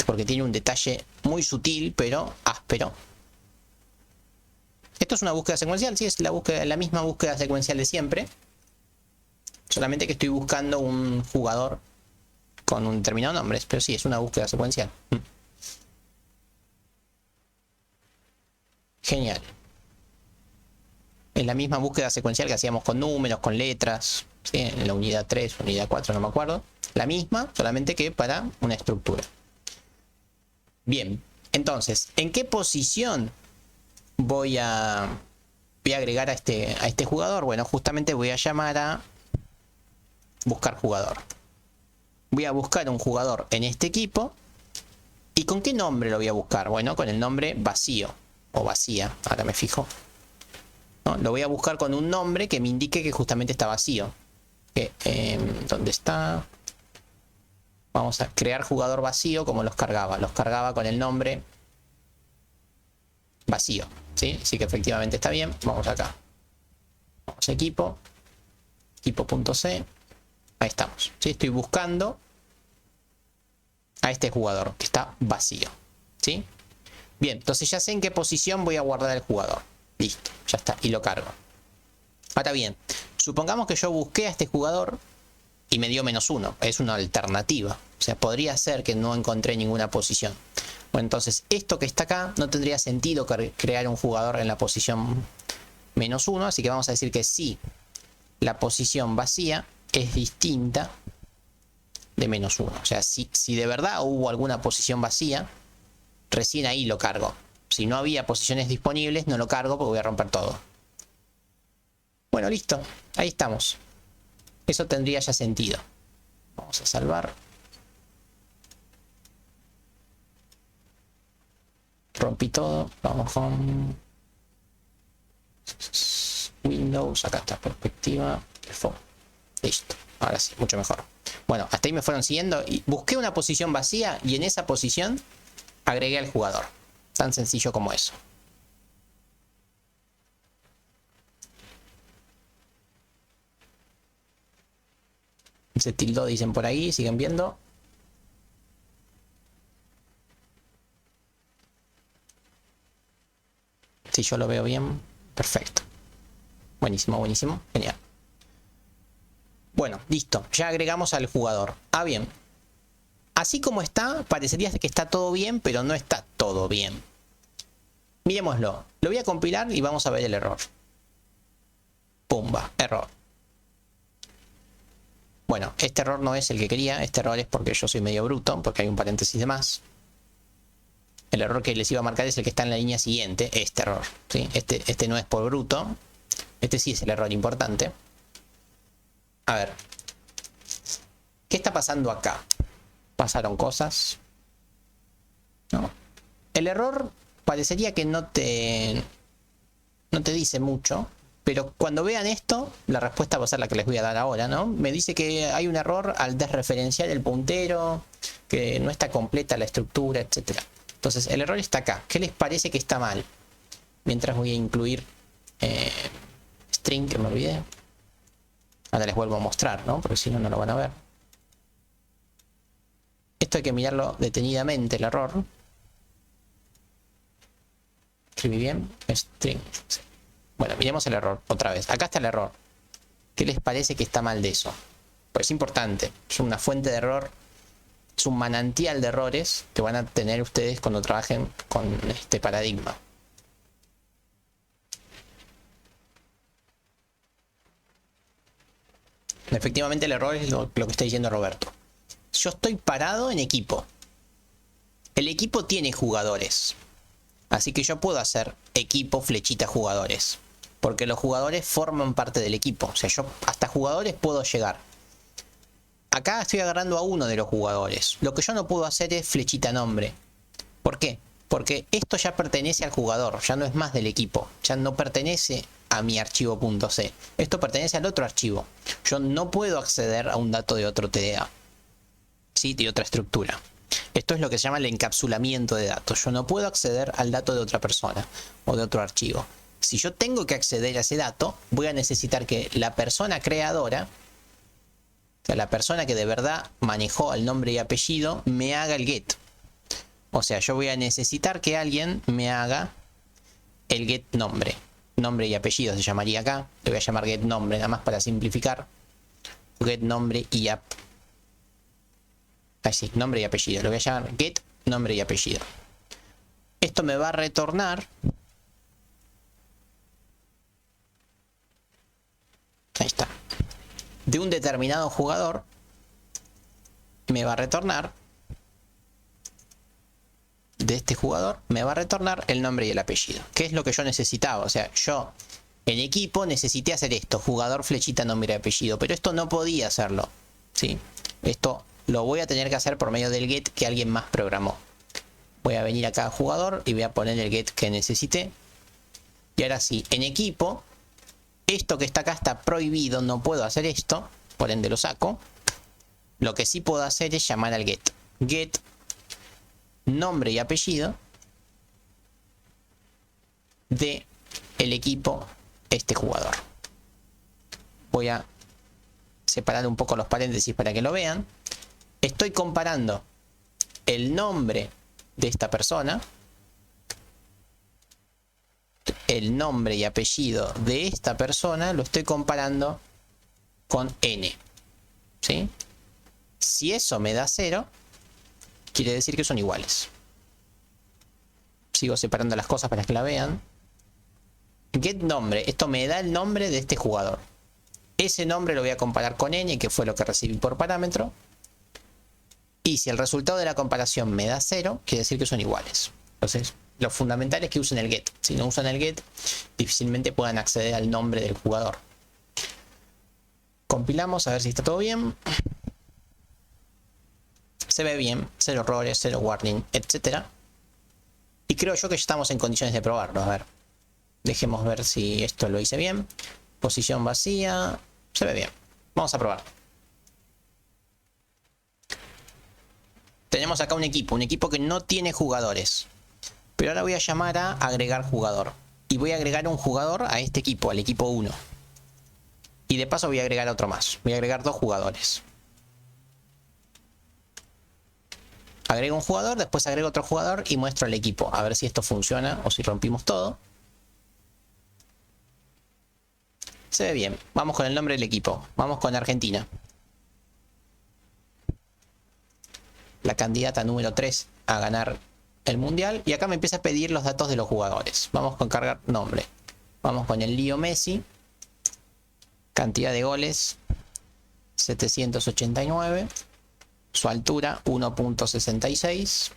Porque tiene un detalle muy sutil, pero áspero. Esto es una búsqueda secuencial, sí, es la misma búsqueda secuencial de siempre. Solamente que estoy buscando un jugador con un determinado nombre, pero sí, es una búsqueda secuencial. Genial. Es la misma búsqueda secuencial que hacíamos con números, con letras, ¿sí? En la unidad 3, unidad 4, no me acuerdo. La misma, solamente que para una estructura. Bien, entonces, ¿en qué posición voy a agregar a este jugador? Bueno, justamente voy a llamar a buscar jugador. Voy a buscar un jugador en este equipo. ¿Y con qué nombre lo voy a buscar? Bueno, con el nombre vacío o vacía. Ahora me fijo, ¿no? Lo voy a buscar con un nombre que me indique que justamente está vacío. ¿Dónde está? Vamos a crear jugador vacío como los cargaba. Los cargaba con el nombre vacío, ¿sí? Así que efectivamente está bien. Vamos acá. Vamos a equipo. Equipo.c. Ahí estamos. ¿Sí? Estoy buscando a este jugador que está vacío. ¿Sí? Bien, entonces ya sé en qué posición voy a guardar al jugador. Listo, ya está. Y lo cargo. Ahora bien, supongamos que yo busqué a este jugador y me dio -1. Es una alternativa. O sea, podría ser que no encontré ninguna posición. Bueno, entonces esto que está acá no tendría sentido crear un jugador en la posición -1. Así que vamos a decir que sí, la posición vacía es distinta de -1. O sea, si de verdad hubo alguna posición vacía, recién ahí lo cargo. Si no había posiciones disponibles, no lo cargo porque voy a romper todo. Bueno, listo. Ahí estamos. Eso tendría ya sentido. Vamos a salvar. Rompí todo. Vamos con Windows. Acá está perspectiva. Listo. Ahora sí, mucho mejor. Bueno, hasta ahí me fueron siguiendo y busqué una posición vacía y en esa posición agregué al jugador. Tan sencillo como eso. Se tildó, dicen por ahí, siguen viendo. Si yo lo veo bien, perfecto. Buenísimo, buenísimo, genial. Bueno, listo, ya agregamos al jugador. Ah, bien. Así como está, parecería que está todo bien, pero no está todo bien. Miremoslo. Lo voy a compilar y vamos a ver el error. Pumba, error. Bueno, este error no es el que quería. Este error es porque yo soy medio bruto, porque hay un paréntesis de más. El error que les iba a marcar es el que está en la línea siguiente. Este error, ¿sí? Este no es por bruto. Este sí es el error importante. A ver. ¿Qué está pasando acá? Pasaron cosas. ¿No? El error parecería que no te dice mucho. Pero cuando vean esto, la respuesta va a ser la que les voy a dar ahora, ¿no? Me dice que hay un error al desreferenciar el puntero, que no está completa la estructura, etc. Entonces, el error está acá. ¿Qué les parece que está mal? Mientras voy a incluir string, que me olvidé. Ahora les vuelvo a mostrar, ¿no? Porque si no, no lo van a ver. Esto hay que mirarlo detenidamente, el error. Escribí bien. String. Bueno, miremos el error otra vez. Acá está el error. ¿Qué les parece que está mal de eso? Pues es importante. Es una fuente de error. Es un manantial de errores que van a tener ustedes cuando trabajen con este paradigma. Efectivamente el error es lo que está diciendo Roberto. Yo estoy parado en equipo. El equipo tiene jugadores. Así que yo puedo hacer equipo flechita jugadores. Porque los jugadores forman parte del equipo. O sea, yo hasta jugadores puedo llegar. Acá estoy agarrando a uno de los jugadores. Lo que yo no puedo hacer es flechita nombre. ¿Por qué? Porque esto ya pertenece al jugador. Ya no es más del equipo. Ya no pertenece a mi archivo .c. Esto pertenece al otro archivo. Yo no puedo acceder a un dato de otro TDA. ¿Sí? De otra estructura. Esto es lo que se llama el encapsulamiento de datos. Yo no puedo acceder al dato de otra persona o de otro archivo. Si yo tengo que acceder a ese dato, voy a necesitar que la persona creadora, o sea, la persona que de verdad manejó el nombre y apellido, me haga el get. O sea, yo voy a necesitar que alguien me haga el get nombre. Nombre y apellido se llamaría acá. Le voy a llamar get nombre, nada más para simplificar. Get nombre y app. Así, nombre y apellido. Lo voy a llamar get nombre y apellido. Esto me va a retornar. Ahí está. De un determinado jugador. Me va a retornar. De este jugador. Me va a retornar el nombre y el apellido. ¿Qué es lo que yo necesitaba? O sea, yo en equipo necesité hacer esto. Jugador flechita nombre y apellido. Pero esto no podía hacerlo. ¿Sí? Esto lo voy a tener que hacer por medio del get que alguien más programó. Voy a venir acá a jugador y voy a poner el get que necesité. Y ahora sí, en equipo, esto que está acá está prohibido, no puedo hacer esto, por ende lo saco. Lo que sí puedo hacer es llamar al get. Get nombre y apellido de el equipo este jugador. Voy a separar un poco los paréntesis para que lo vean. Estoy comparando el nombre de esta persona, el nombre y apellido de esta persona, lo estoy comparando con N, ¿sí? Si eso me da 0, quiere decir que son iguales. Sigo separando las cosas para que la vean. Get nombre, esto me da el nombre de este jugador. Ese nombre lo voy a comparar con N, que fue lo que recibí por parámetro. Y si el resultado de la comparación me da 0, quiere decir que son iguales. Entonces, lo fundamental es que usen el get. Si no usan el get, difícilmente puedan acceder al nombre del jugador. Compilamos a ver si está todo bien. Se ve bien, 0 errores, 0 warning, etc. Y creo yo que ya estamos en condiciones de probarlo. A ver, dejemos ver si esto lo hice bien. Posición vacía, se ve bien. Vamos a probar. Tenemos acá un equipo que no tiene jugadores. Pero ahora voy a llamar a agregar jugador. Y voy a agregar un jugador a este equipo, al equipo 1. Y de paso voy a agregar otro más. Voy a agregar 2 jugadores. Agrego un jugador, después agrego otro jugador y muestro el equipo. A ver si esto funciona o si rompimos todo. Se ve bien. Vamos con el nombre del equipo. Vamos con Argentina. La candidata número 3 a ganar el mundial. Y acá me empieza a pedir los datos de los jugadores. Vamos con cargar nombre. Vamos con el Leo Messi. Cantidad de goles 789. Su altura 1.66.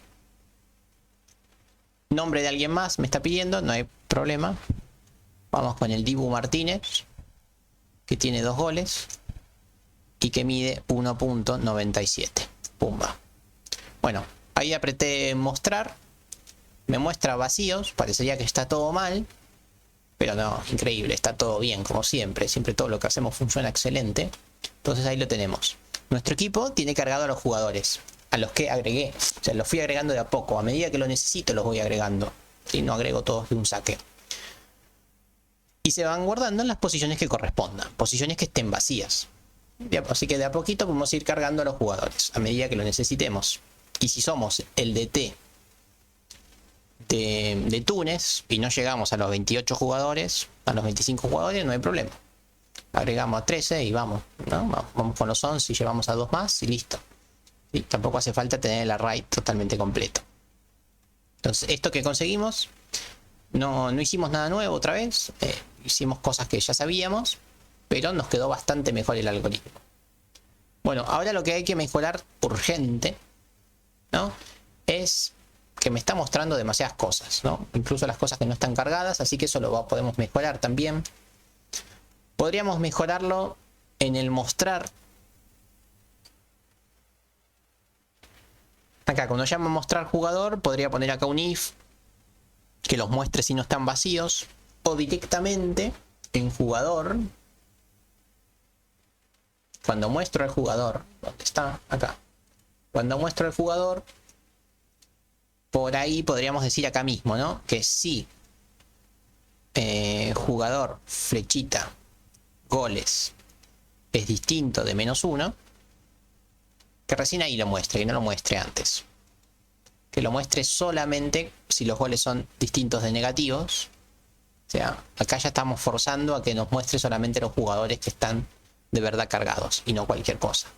Nombre de alguien más me está pidiendo, no hay problema. Vamos con el Dibu Martínez, que tiene 2 goles y que mide 1.97. Pumba. Bueno, ahí apreté mostrar. Me muestra vacíos, parecería que está todo mal. Pero no, increíble, está todo bien, como siempre. Siempre todo lo que hacemos funciona excelente. Entonces ahí lo tenemos. Nuestro equipo tiene cargado a los jugadores, a los que agregué. O sea, los fui agregando de a poco. A medida que lo necesito los voy agregando. Y no agrego todos de un saque. Y se van guardando en las posiciones que correspondan. Posiciones que estén vacías. Así que de a poquito podemos ir cargando a los jugadores a medida que lo necesitemos. Y si somos el DT de Túnez y no llegamos a los 28 jugadores, a los 25 jugadores, no hay problema. Agregamos a 13 y vamos, ¿no? Vamos con los 11 y llevamos a 2 más y listo. ¿Sí? Tampoco hace falta tener el array totalmente completo. Entonces, esto que conseguimos, no hicimos nada nuevo otra vez. Hicimos cosas que ya sabíamos, pero nos quedó bastante mejor el algoritmo. Bueno, ahora lo que hay que mejorar urgente, ¿no? Es que me está mostrando demasiadas cosas, ¿no? Incluso las cosas que no están cargadas, así que eso lo podemos mejorar también. Podríamos mejorarlo en el mostrar. Acá, cuando llamo mostrar jugador, podría poner acá un if que los muestre si no están vacíos. O directamente en jugador, cuando muestro al jugador, ¿dónde está? Acá. Cuando muestro al jugador, por ahí podríamos decir acá mismo, ¿no? Que si jugador, flechita, goles es distinto de -1, que recién ahí lo muestre, que no lo muestre antes. Que lo muestre solamente si los goles son distintos de negativos. O sea, acá ya estamos forzando a que nos muestre solamente los jugadores que están de verdad cargados y no cualquier cosa.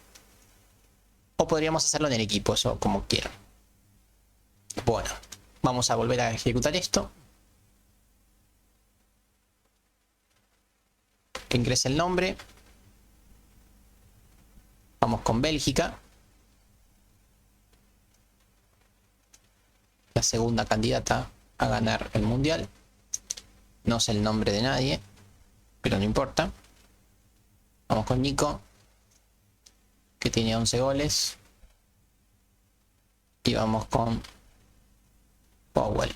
O podríamos hacerlo en el equipo, eso como quieran. Bueno, vamos a volver a ejecutar esto. Que ingrese el nombre. Vamos con Bélgica. La segunda candidata a ganar el mundial. No sé el nombre de nadie, pero no importa. Vamos con Nico, que tiene 11 goles. Y vamos con Powell.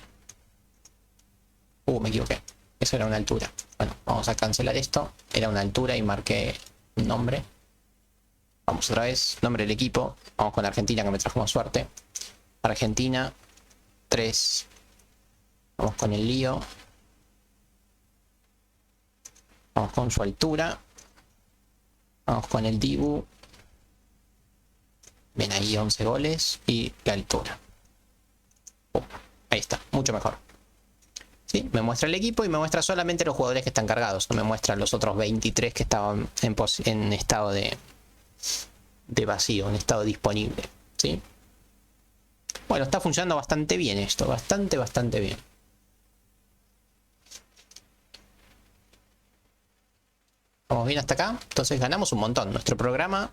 Me equivoqué. Eso era una altura. Bueno, vamos a cancelar esto. Era una altura y marqué un nombre. Vamos otra vez. Nombre del equipo. Vamos con Argentina, que me trajo más suerte. Argentina 3. Vamos con el lío. Vamos con su altura. Vamos con el Dibu. Ven ahí 11 goles y la altura. Ahí está, mucho mejor. ¿Sí? Me muestra el equipo y me muestra solamente los jugadores que están cargados. No me muestra los otros 23 que estaban en estado de vacío, en estado disponible. ¿Sí? Bueno, está funcionando bastante bien esto. Bastante bien. Vamos bien hasta acá. Entonces ganamos un montón. Nuestro programa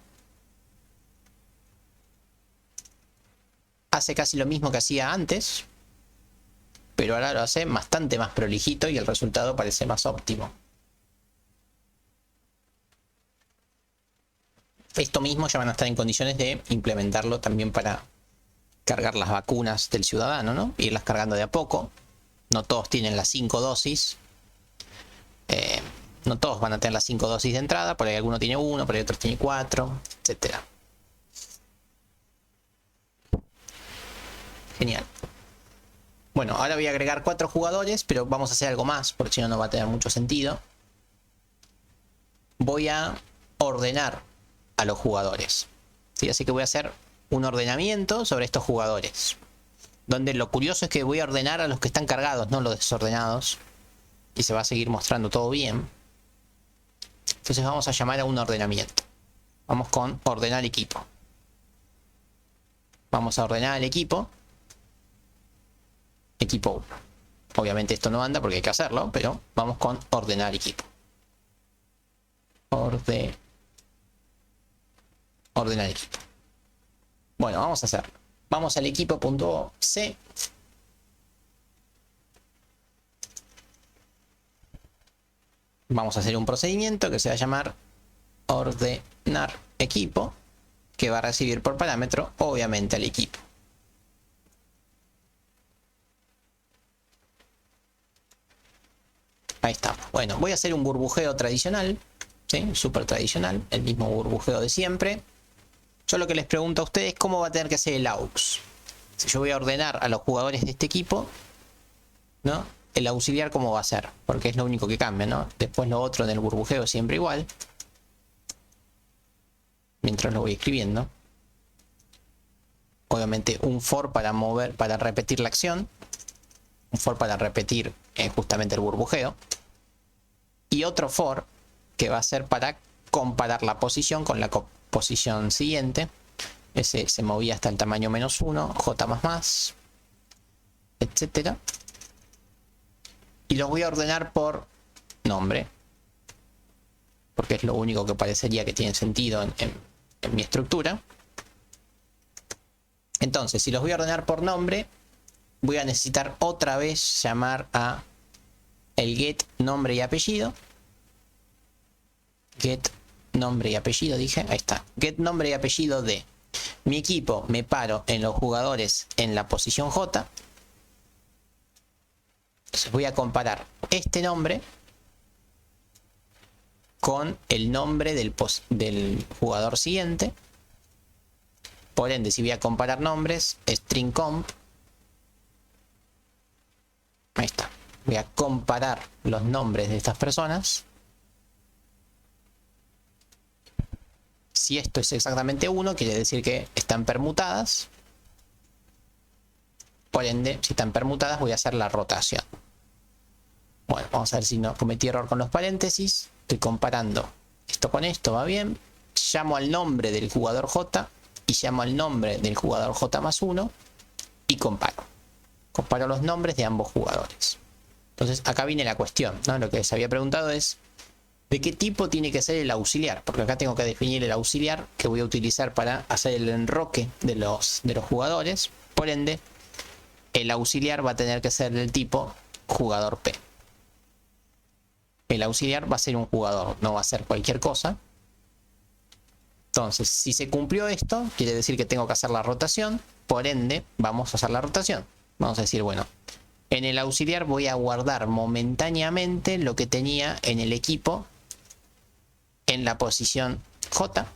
hace casi lo mismo que hacía antes, pero ahora lo hace bastante más prolijito y el resultado parece más óptimo. Esto mismo ya van a estar en condiciones de implementarlo también para cargar las vacunas del ciudadano, ¿no? Irlas cargando de a poco. No todos tienen las 5 dosis. No todos van a tener las 5 dosis de entrada. Por ahí alguno tiene 1, por ahí otro tiene 4, etc. Genial. Bueno, ahora voy a agregar 4 jugadores, pero vamos a hacer algo más, porque si no, no va a tener mucho sentido. Voy a ordenar a los jugadores. ¿Sí? Así que voy a hacer un ordenamiento sobre estos jugadores. Donde lo curioso es que voy a ordenar a los que están cargados, no los desordenados. Y se va a seguir mostrando todo bien. Entonces vamos a llamar a un ordenamiento. Vamos con ordenar equipo. Vamos a ordenar el equipo. Equipo 1. Obviamente esto no anda porque hay que hacerlo, pero vamos con ordenar equipo. Ordenar equipo. Bueno, vamos a hacerlo. Vamos al equipo.c. Vamos a hacer un procedimiento que se va a llamar ordenar equipo, que va a recibir por parámetro, obviamente, al equipo. Ahí estamos. Bueno, voy a hacer un burbujeo tradicional, ¿sí? Súper tradicional, el mismo burbujeo de siempre. Yo lo que les pregunto a ustedes es cómo va a tener que ser el aux. Si yo voy a ordenar a los jugadores de este equipo, ¿no? El auxiliar cómo va a ser, porque es lo único que cambia, ¿no? Después lo otro en el burbujeo siempre igual. Mientras lo voy escribiendo. Obviamente un for para mover, para repetir la acción. Un for para repetir justamente el burbujeo. Y otro for que va a ser para comparar la posición con la posición siguiente. Ese se movía hasta el tamaño -1, j++, etcétera. Y los voy a ordenar por nombre, porque es lo único que parecería que tiene sentido en mi estructura. Entonces, si los voy a ordenar por nombre, voy a necesitar otra vez llamar a el get nombre y apellido. Get nombre y apellido, dije, ahí está. Get nombre y apellido de mi equipo. Me paro en los jugadores en la posición J. Entonces voy a comparar este nombre con el nombre del jugador siguiente. Por ende, si voy a comparar nombres, string comp. Ahí está. Voy a comparar los nombres de estas personas. Si esto es exactamente 1, quiere decir que están permutadas. Por ende, si están permutadas, voy a hacer la rotación. Bueno, vamos a ver si no cometí error con los paréntesis. Estoy comparando esto con esto, va bien. Llamo al nombre del jugador J y llamo al nombre del jugador J+1 y comparo. Comparo los nombres de ambos jugadores. Entonces acá viene la cuestión, ¿no? Lo que les había preguntado es ¿de qué tipo tiene que ser el auxiliar? Porque acá tengo que definir el auxiliar que voy a utilizar para hacer el enroque de los jugadores. Por ende, el auxiliar va a tener que ser del tipo jugador P. El auxiliar va a ser un jugador, no va a ser cualquier cosa. Entonces, si se cumplió esto, quiere decir que tengo que hacer la rotación. Por ende, vamos a hacer la rotación. Vamos a decir, bueno, en el auxiliar voy a guardar momentáneamente lo que tenía en el equipo en la posición J,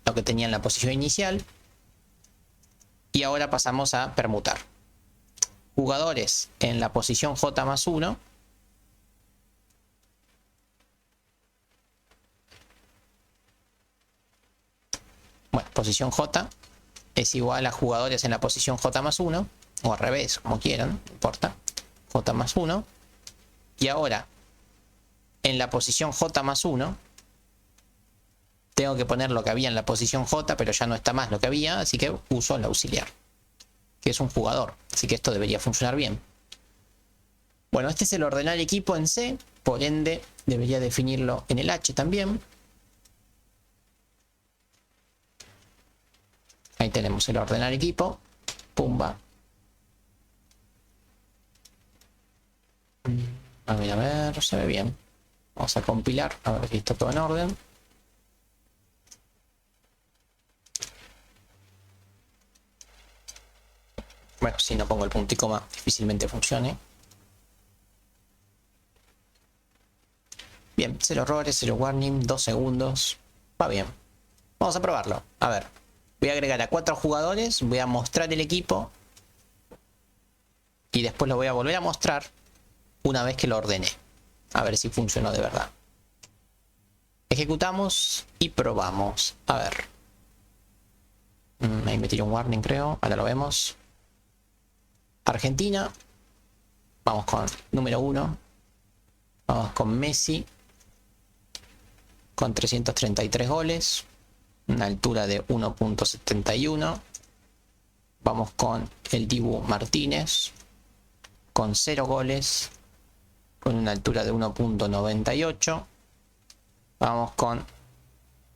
lo que tenía en la posición inicial, y ahora pasamos a permutar. Jugadores en la posición J+1 Bueno, posición J es igual a jugadores en la posición J más 1, o al revés, como quieran, no importa. J más 1. Y ahora, en la posición J más 1, tengo que poner lo que había en la posición J, pero ya no está más lo que había, así que uso el auxiliar, que es un jugador. Así que esto debería funcionar bien. Bueno, este es el ordenar equipo en C, por ende debería definirlo en el H también. Ahí tenemos el ordenar equipo. Pumba. A ver, se ve bien. Vamos a compilar, a ver si está todo en orden. Bueno, si no pongo el punto y coma, difícilmente funcione. Bien, 0 errores, 0 warning, 2 segundos. Va bien. Vamos a probarlo. A ver. Voy a agregar a 4 jugadores, voy a mostrar el equipo. Y después lo voy a volver a mostrar una vez que lo ordené. A ver si funcionó de verdad. Ejecutamos y probamos. A ver. Ahí me tiró un warning, creo. Ahora lo vemos. Argentina. Vamos con número 1. Vamos con Messi. Con 333 goles. Una altura de 1.71. Vamos con el Dibu Martínez. Con 0 goles. Con una altura de 1.98. Vamos con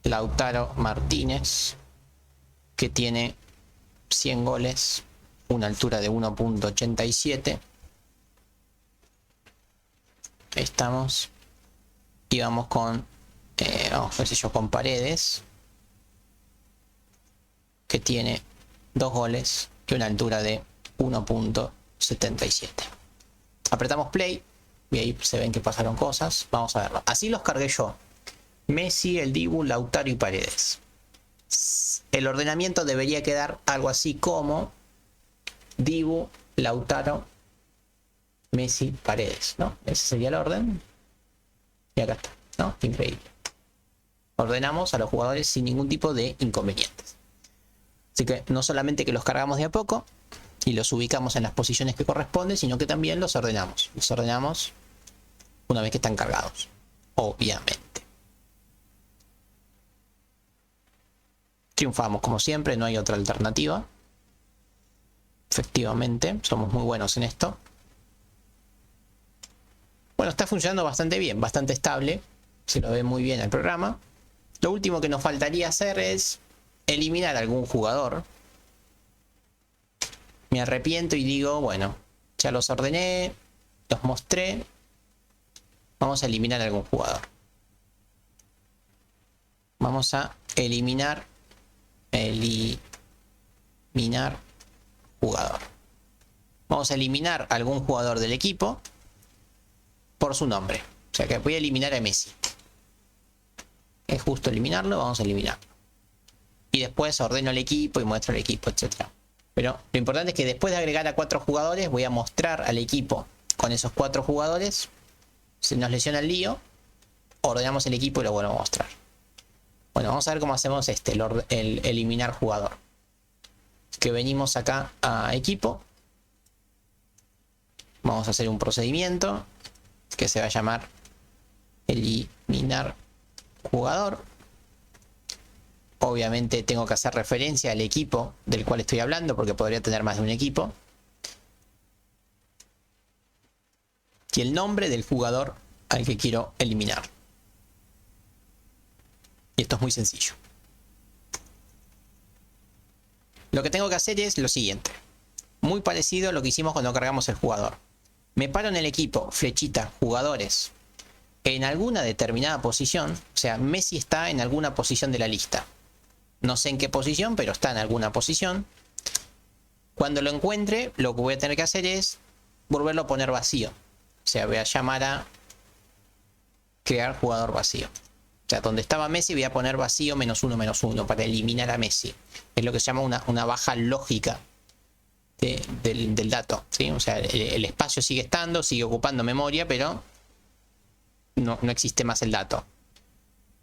Lautaro Martínez, que tiene 100 goles, una altura de 1.87. Ahí estamos. Y vamos con, vamos a ver si yo con Paredes, que tiene 2 goles y una altura de 1.77. Apretamos play y ahí se ven que pasaron cosas. Vamos a verlo. Así los cargué yo. Messi, el Dibu, Lautaro y Paredes. El ordenamiento debería quedar algo así como Dibu, Lautaro, Messi, Paredes, ¿no? Ese sería el orden. Y acá está, ¿no? Increíble. Ordenamos a los jugadores sin ningún tipo de inconvenientes. Así que no solamente que los cargamos de a poco y los ubicamos en las posiciones que corresponden, sino que también los ordenamos. Los ordenamos una vez que están cargados, obviamente. Triunfamos como siempre, no hay otra alternativa. Efectivamente, somos muy buenos en esto. Bueno, está funcionando bastante bien, bastante estable. Se lo ve muy bien el programa. Lo último que nos faltaría hacer es eliminar a algún jugador. Me arrepiento y digo, bueno, ya los ordené, los mostré. Vamos a eliminar a algún jugador. Vamos a eliminar jugador. Vamos a eliminar a algún jugador del equipo por su nombre. O sea que voy a eliminar a Messi. Es justo eliminarlo, vamos a eliminarlo. Y después ordeno el equipo y muestro el equipo, etc. Pero lo importante es que después de agregar a 4 jugadores, voy a mostrar al equipo con esos 4 jugadores. Si nos lesiona el lío, ordenamos el equipo y lo vuelvo a mostrar. Bueno, vamos a ver cómo hacemos el eliminar jugador. Que venimos acá a equipo. Vamos a hacer un procedimiento que se va a llamar eliminar jugador. Obviamente tengo que hacer referencia al equipo del cual estoy hablando, porque podría tener más de un equipo. Y el nombre del jugador al que quiero eliminar. Y esto es muy sencillo. Lo que tengo que hacer es lo siguiente. Muy parecido a lo que hicimos cuando cargamos el jugador. Me paro en el equipo, flechita, jugadores, en alguna determinada posición. O sea, Messi está en alguna posición de la lista. No sé en qué posición, pero está en alguna posición. Cuando lo encuentre, lo que voy a tener que hacer es volverlo a poner vacío. O sea, voy a llamar a crear jugador vacío. O sea, donde estaba Messi voy a poner vacío -1 para eliminar a Messi. Es lo que se llama una baja lógica del dato, ¿sí? O sea, el espacio sigue estando, sigue ocupando memoria, pero no existe más el dato.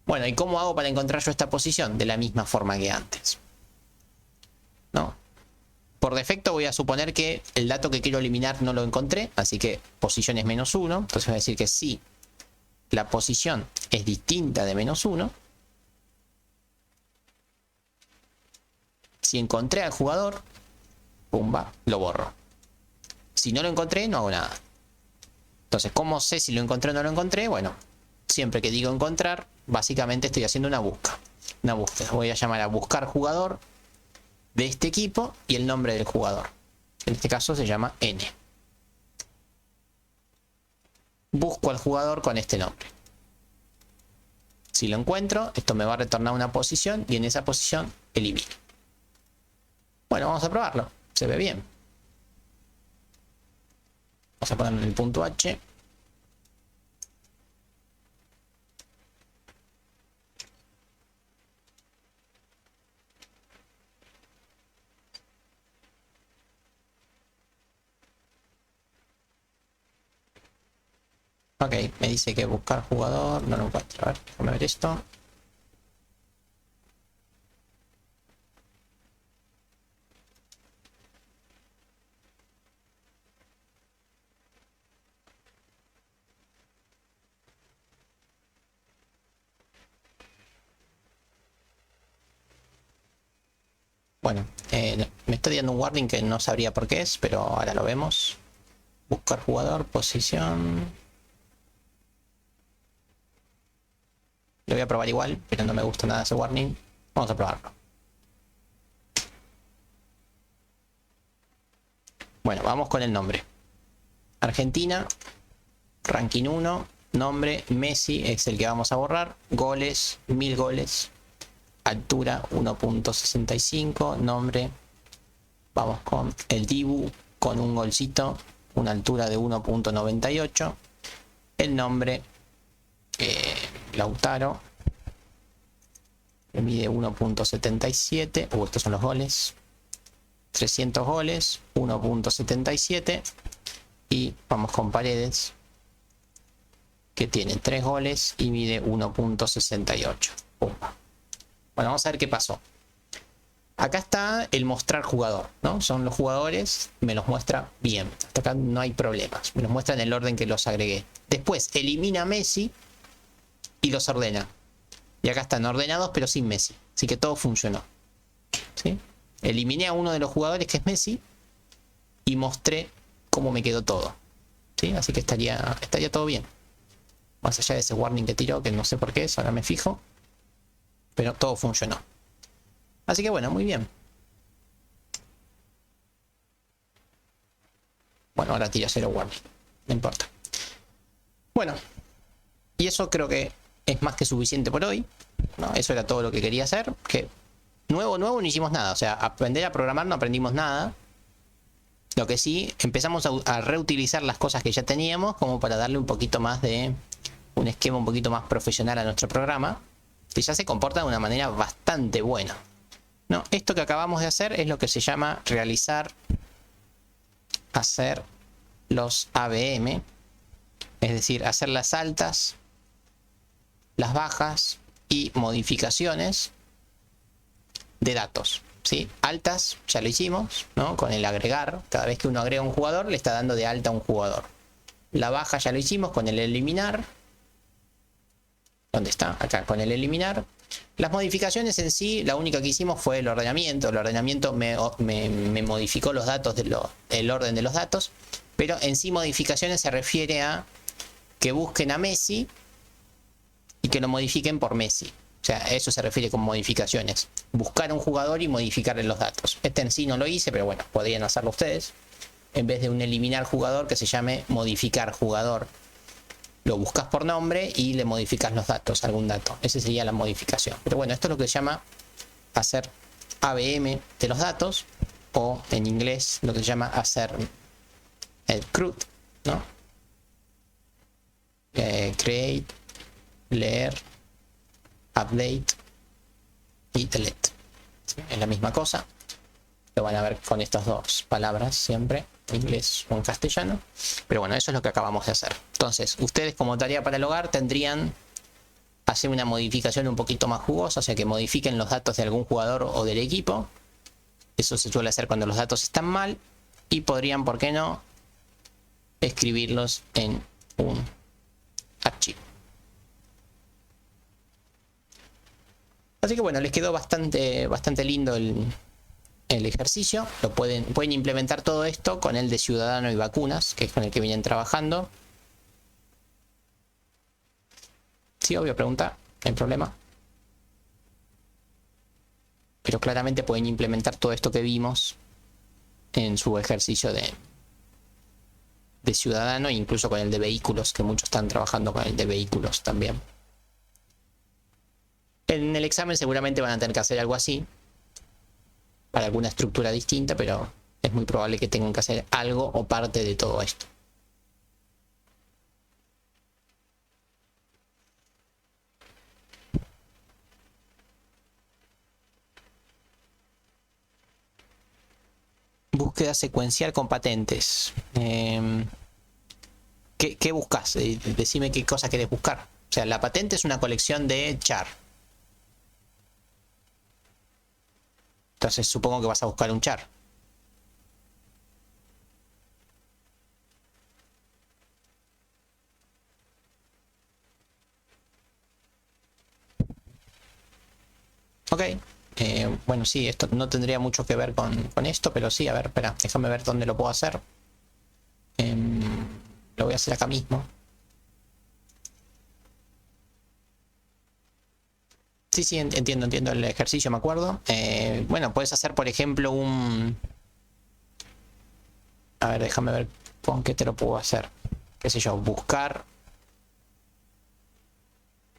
Bueno, ¿y cómo hago para encontrar yo esta posición? De la misma forma que antes, ¿no? Por defecto voy a suponer que el dato que quiero eliminar no lo encontré, así que posición es -1. Entonces voy a decir que si la posición es distinta de -1, si encontré al jugador, pumba, lo borro. Si no lo encontré, no hago nada. Entonces, ¿cómo sé si lo encontré o no lo encontré? Bueno, siempre que digo encontrar, básicamente estoy haciendo una búsqueda. Una búsqueda. Voy a llamar a buscar jugador de este equipo y el nombre del jugador. En este caso se llama N. Busco al jugador con este nombre. Si lo encuentro, esto me va a retornar una posición y en esa posición elimino. Bueno, vamos a probarlo. Se ve bien. Vamos a ponerle el punto H. Ok, me dice que buscar jugador, no lo encuentro. A ver, déjame ver esto. Bueno, me está dando un warning que no sabría por qué es, pero ahora lo vemos. Buscar jugador, posición. Lo voy a probar igual, pero no me gusta nada ese warning. Vamos a probarlo. Bueno, vamos con el nombre. Argentina, ranking 1, nombre Messi es el que vamos a borrar. Goles, 1000 goles. Altura 1.65, nombre. Vamos con el Dibu con un golcito, una altura de 1.98. El nombre, Lautaro, que mide 1.77. Estos son los goles. 300 goles, 1.77. Y vamos con Paredes, que tiene 3 goles y mide 1.68. Bueno, vamos a ver qué pasó. Acá está el mostrar jugador, ¿no? Son los jugadores, me los muestra bien. Hasta acá no hay problemas. Me los muestra en el orden que los agregué. Después elimina a Messi y los ordena. Y acá están ordenados pero sin Messi. Así que todo funcionó, ¿sí? Eliminé a uno de los jugadores que es Messi y mostré cómo me quedó todo, ¿sí? Así que estaría todo bien. Más allá de ese warning que tiró, que no sé por qué es, ahora me fijo. Pero todo funcionó. Así que bueno, muy bien. Bueno, ahora tira 0 warning. No importa. Bueno. Y eso creo que es más que suficiente por hoy, ¿no? Eso era todo lo que quería hacer. Que nuevo no hicimos nada. O sea, aprender a programar no aprendimos nada. Lo que sí, empezamos a reutilizar las cosas que ya teníamos como para darle un poquito más de un esquema un poquito más profesional a nuestro programa, que ya se comporta de una manera bastante buena, ¿no? Esto que acabamos de hacer es lo que se llama hacer los ABM, es decir, hacer las altas, las bajas y modificaciones de datos, ¿sí? Altas ya lo hicimos, ¿no? Con el agregar, cada vez que uno agrega un jugador le está dando de alta a un jugador. La baja ya lo hicimos con el eliminar. ¿Dónde está? Acá, con el eliminar. Las modificaciones en sí, la única que hicimos fue el ordenamiento. El ordenamiento me modificó los datos, el orden de los datos. Pero en sí modificaciones se refiere a que busquen a Messi y que lo modifiquen por Messi. O sea, eso se refiere con modificaciones. Buscar a un jugador y modificarle los datos. Este en sí no lo hice, pero bueno, podrían hacerlo ustedes. En vez de un eliminar jugador, que se llame modificar jugador. Lo buscas por nombre y le modificas los datos, algún dato. Esa sería la modificación. Pero bueno, esto es lo que se llama hacer ABM de los datos, o en inglés lo que se llama hacer el CRUD, ¿no? Create, leer, update y delete. ¿Sí? Es la misma cosa. Lo van a ver con estas dos palabras siempre, en inglés o en castellano. Pero bueno, eso es lo que acabamos de hacer. Entonces, ustedes como tarea para el hogar tendrían hacer una modificación un poquito más jugosa, o sea que modifiquen los datos de algún jugador o del equipo. Eso se suele hacer cuando los datos están mal y podrían, ¿por qué no?, escribirlos en un archivo. Así que bueno, les quedó bastante lindo el ejercicio. Pueden implementar todo esto con el de ciudadano y vacunas, que es con el que vienen trabajando. Sí, obvio, pregunta, no hay problema. Pero claramente pueden implementar todo esto que vimos en su ejercicio de ciudadano, incluso con el de vehículos, que muchos están trabajando con el de vehículos también. En el examen seguramente van a tener que hacer algo así, para alguna estructura distinta, pero es muy probable que tengan que hacer algo o parte de todo esto. Búsqueda secuencial con patentes. ¿Qué buscas? Decime qué cosa querés buscar. O sea, la patente es una colección de char. Entonces supongo que vas a buscar un char. Ok. Bueno, sí, esto no tendría mucho que ver con esto, pero sí, a ver, espera, déjame ver dónde lo puedo hacer. Lo voy a hacer acá mismo. Sí, entiendo el ejercicio, me acuerdo. Bueno, puedes hacer, por ejemplo, un... A ver, déjame ver con qué te lo puedo hacer. Qué sé yo, buscar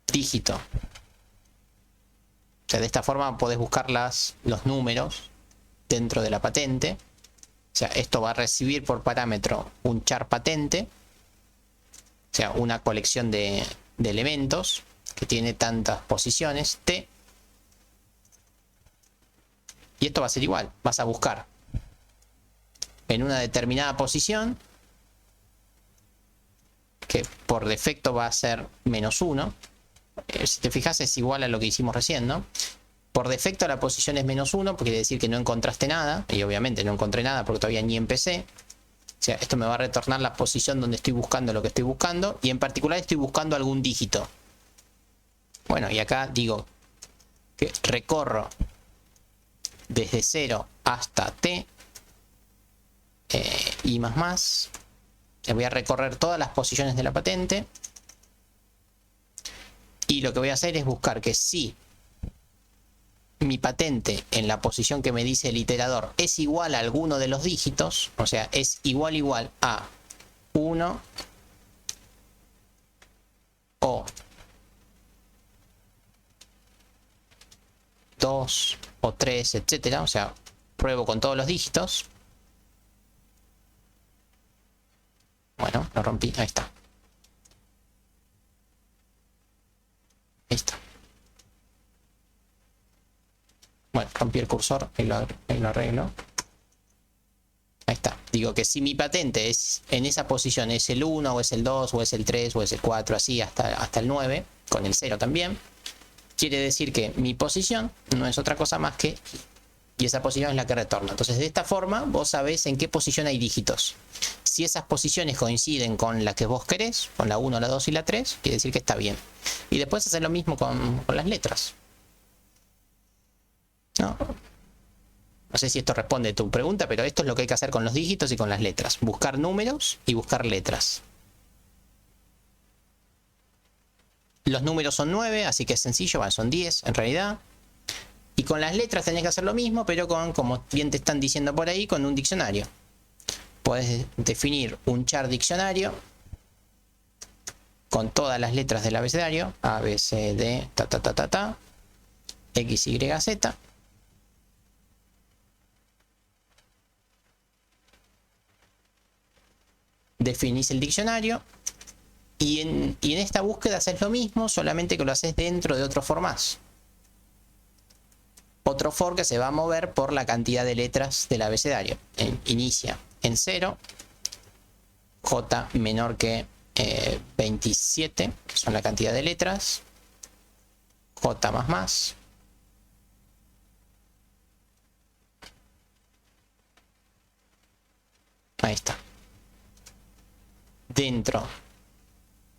dígito. O sea, de esta forma podés buscar los números dentro de la patente. O sea, esto va a recibir por parámetro un char patente. O sea, una colección de elementos que tiene tantas posiciones T. Y esto va a ser igual. Vas a buscar en una determinada posición, que por defecto va a ser -1. Si te fijas es igual a lo que hicimos recién, ¿no? Por defecto la posición es -1, porque quiere decir que no encontraste nada. Y obviamente no encontré nada porque todavía ni empecé. O sea, esto me va a retornar la posición donde estoy buscando lo que estoy buscando. Y en particular estoy buscando algún dígito. Bueno, y acá digo que recorro desde 0 hasta T. Y más. Voy a recorrer todas las posiciones de la patente. Y lo que voy a hacer es buscar que si mi patente en la posición que me dice el iterador es igual a alguno de los dígitos, o sea, es igual a 1 o 2 o 3, etcétera, o sea, pruebo con todos los dígitos. Bueno, lo rompí, ahí está. Ahí está. Bueno, rompí el cursor, ahí lo arreglo. Ahí está. Digo que si mi patente es en esa posición, es el 1, o es el 2, o es el 3, o es el 4, así hasta el 9, con el 0 también, quiere decir que mi posición no es otra cosa más que... Y esa posición es la que retorna. Entonces, de esta forma, vos sabés en qué posición hay dígitos. Si esas posiciones coinciden con la que vos querés, con la 1, la 2 y la 3, quiere decir que está bien. Y después hacer lo mismo con las letras. No sé si esto responde a tu pregunta, pero esto es lo que hay que hacer con los dígitos y con las letras. Buscar números y buscar letras. Los números son 9, así que es sencillo, bueno, son 10 en realidad. Y con las letras tenés que hacer lo mismo, pero como bien te están diciendo por ahí, con un diccionario. Podés definir un char diccionario con todas las letras del abecedario, A, B, C, D, X, Y, Z. Definís el diccionario y en esta búsqueda haces lo mismo, solamente que lo haces dentro de otro for más. Otro for que se va a mover por la cantidad de letras del abecedario. Inicia en 0, J menor que 27, que son la cantidad de letras, J más. Ahí está. Dentro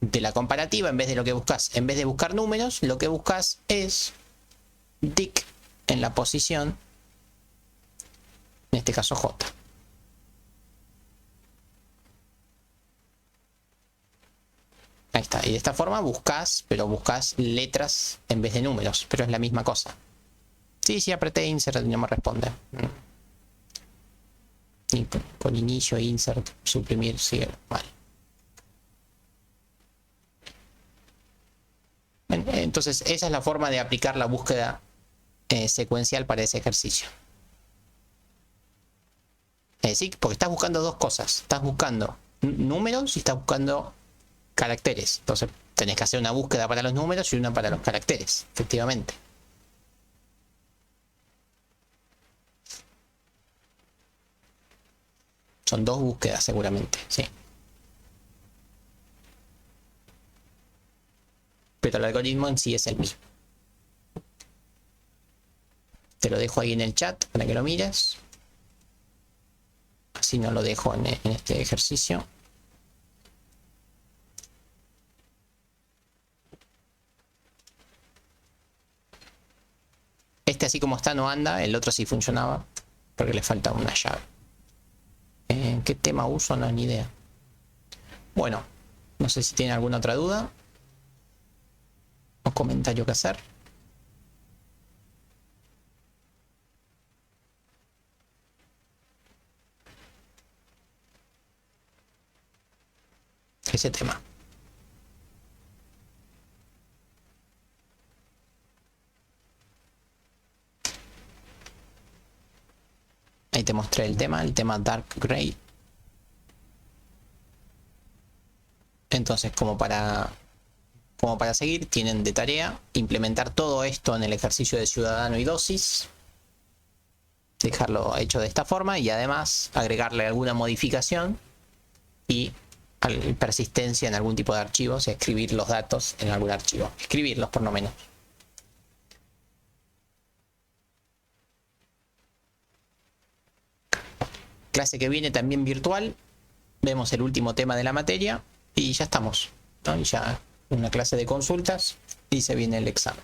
de la comparativa, en vez de lo que buscas, en vez de buscar números, lo que buscas es dict en la posición, en este caso J. Ahí está. Y de esta forma buscas, pero buscas letras en vez de números, pero es la misma cosa. Sí, apreté insert y no me responde. Y con inicio, insert, suprimir, sigue mal. Entonces esa es la forma de aplicar la búsqueda secuencial para ese ejercicio. Sí, porque estás buscando dos cosas. Estás buscando números y estás buscando caracteres. Entonces tenés que hacer una búsqueda para los números y una para los caracteres, efectivamente. Son dos búsquedas seguramente, sí. Pero el algoritmo en sí es el mismo. Te lo dejo ahí en el chat para que lo mires. Así no lo dejo en este ejercicio. Este así como está no anda, el otro sí funcionaba, porque le falta una llave. ¿Qué tema uso? No, ni idea. Bueno, no sé si tienen alguna otra duda o comentario que hacer. Ese tema. Ahí te mostré el tema Dark Gray. Entonces, como para seguir, tienen de tarea implementar todo esto en el ejercicio de ciudadano y dosis, dejarlo hecho de esta forma y además agregarle alguna modificación y persistencia en algún tipo de archivo, o sea, escribir los datos en algún archivo, escribirlos por lo menos. Clase que viene también virtual, vemos el último tema de la materia y ya estamos, ¿no? Y ya una clase de consultas y se viene el examen.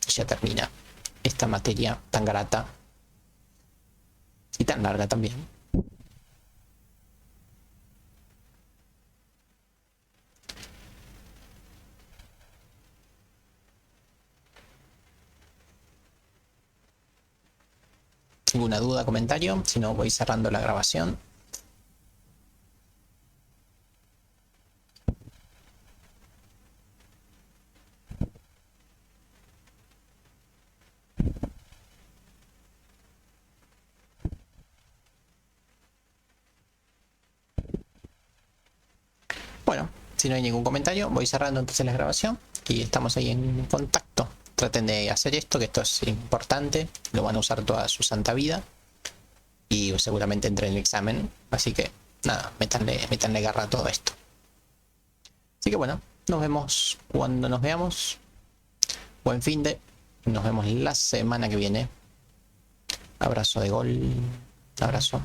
Y ya termina esta materia tan grata y tan larga también. ¿Alguna duda, comentario? Si no, voy cerrando la grabación. Bueno, si no hay ningún comentario, voy cerrando entonces la grabación y estamos ahí en contacto. Traten de hacer esto, que esto es importante, lo van a usar toda su santa vida y seguramente entre en el examen, así que nada, métanle garra a todo esto. Así que bueno, nos vemos cuando nos veamos. Buen fin de, nos vemos la semana que viene. Abrazo de gol, abrazo.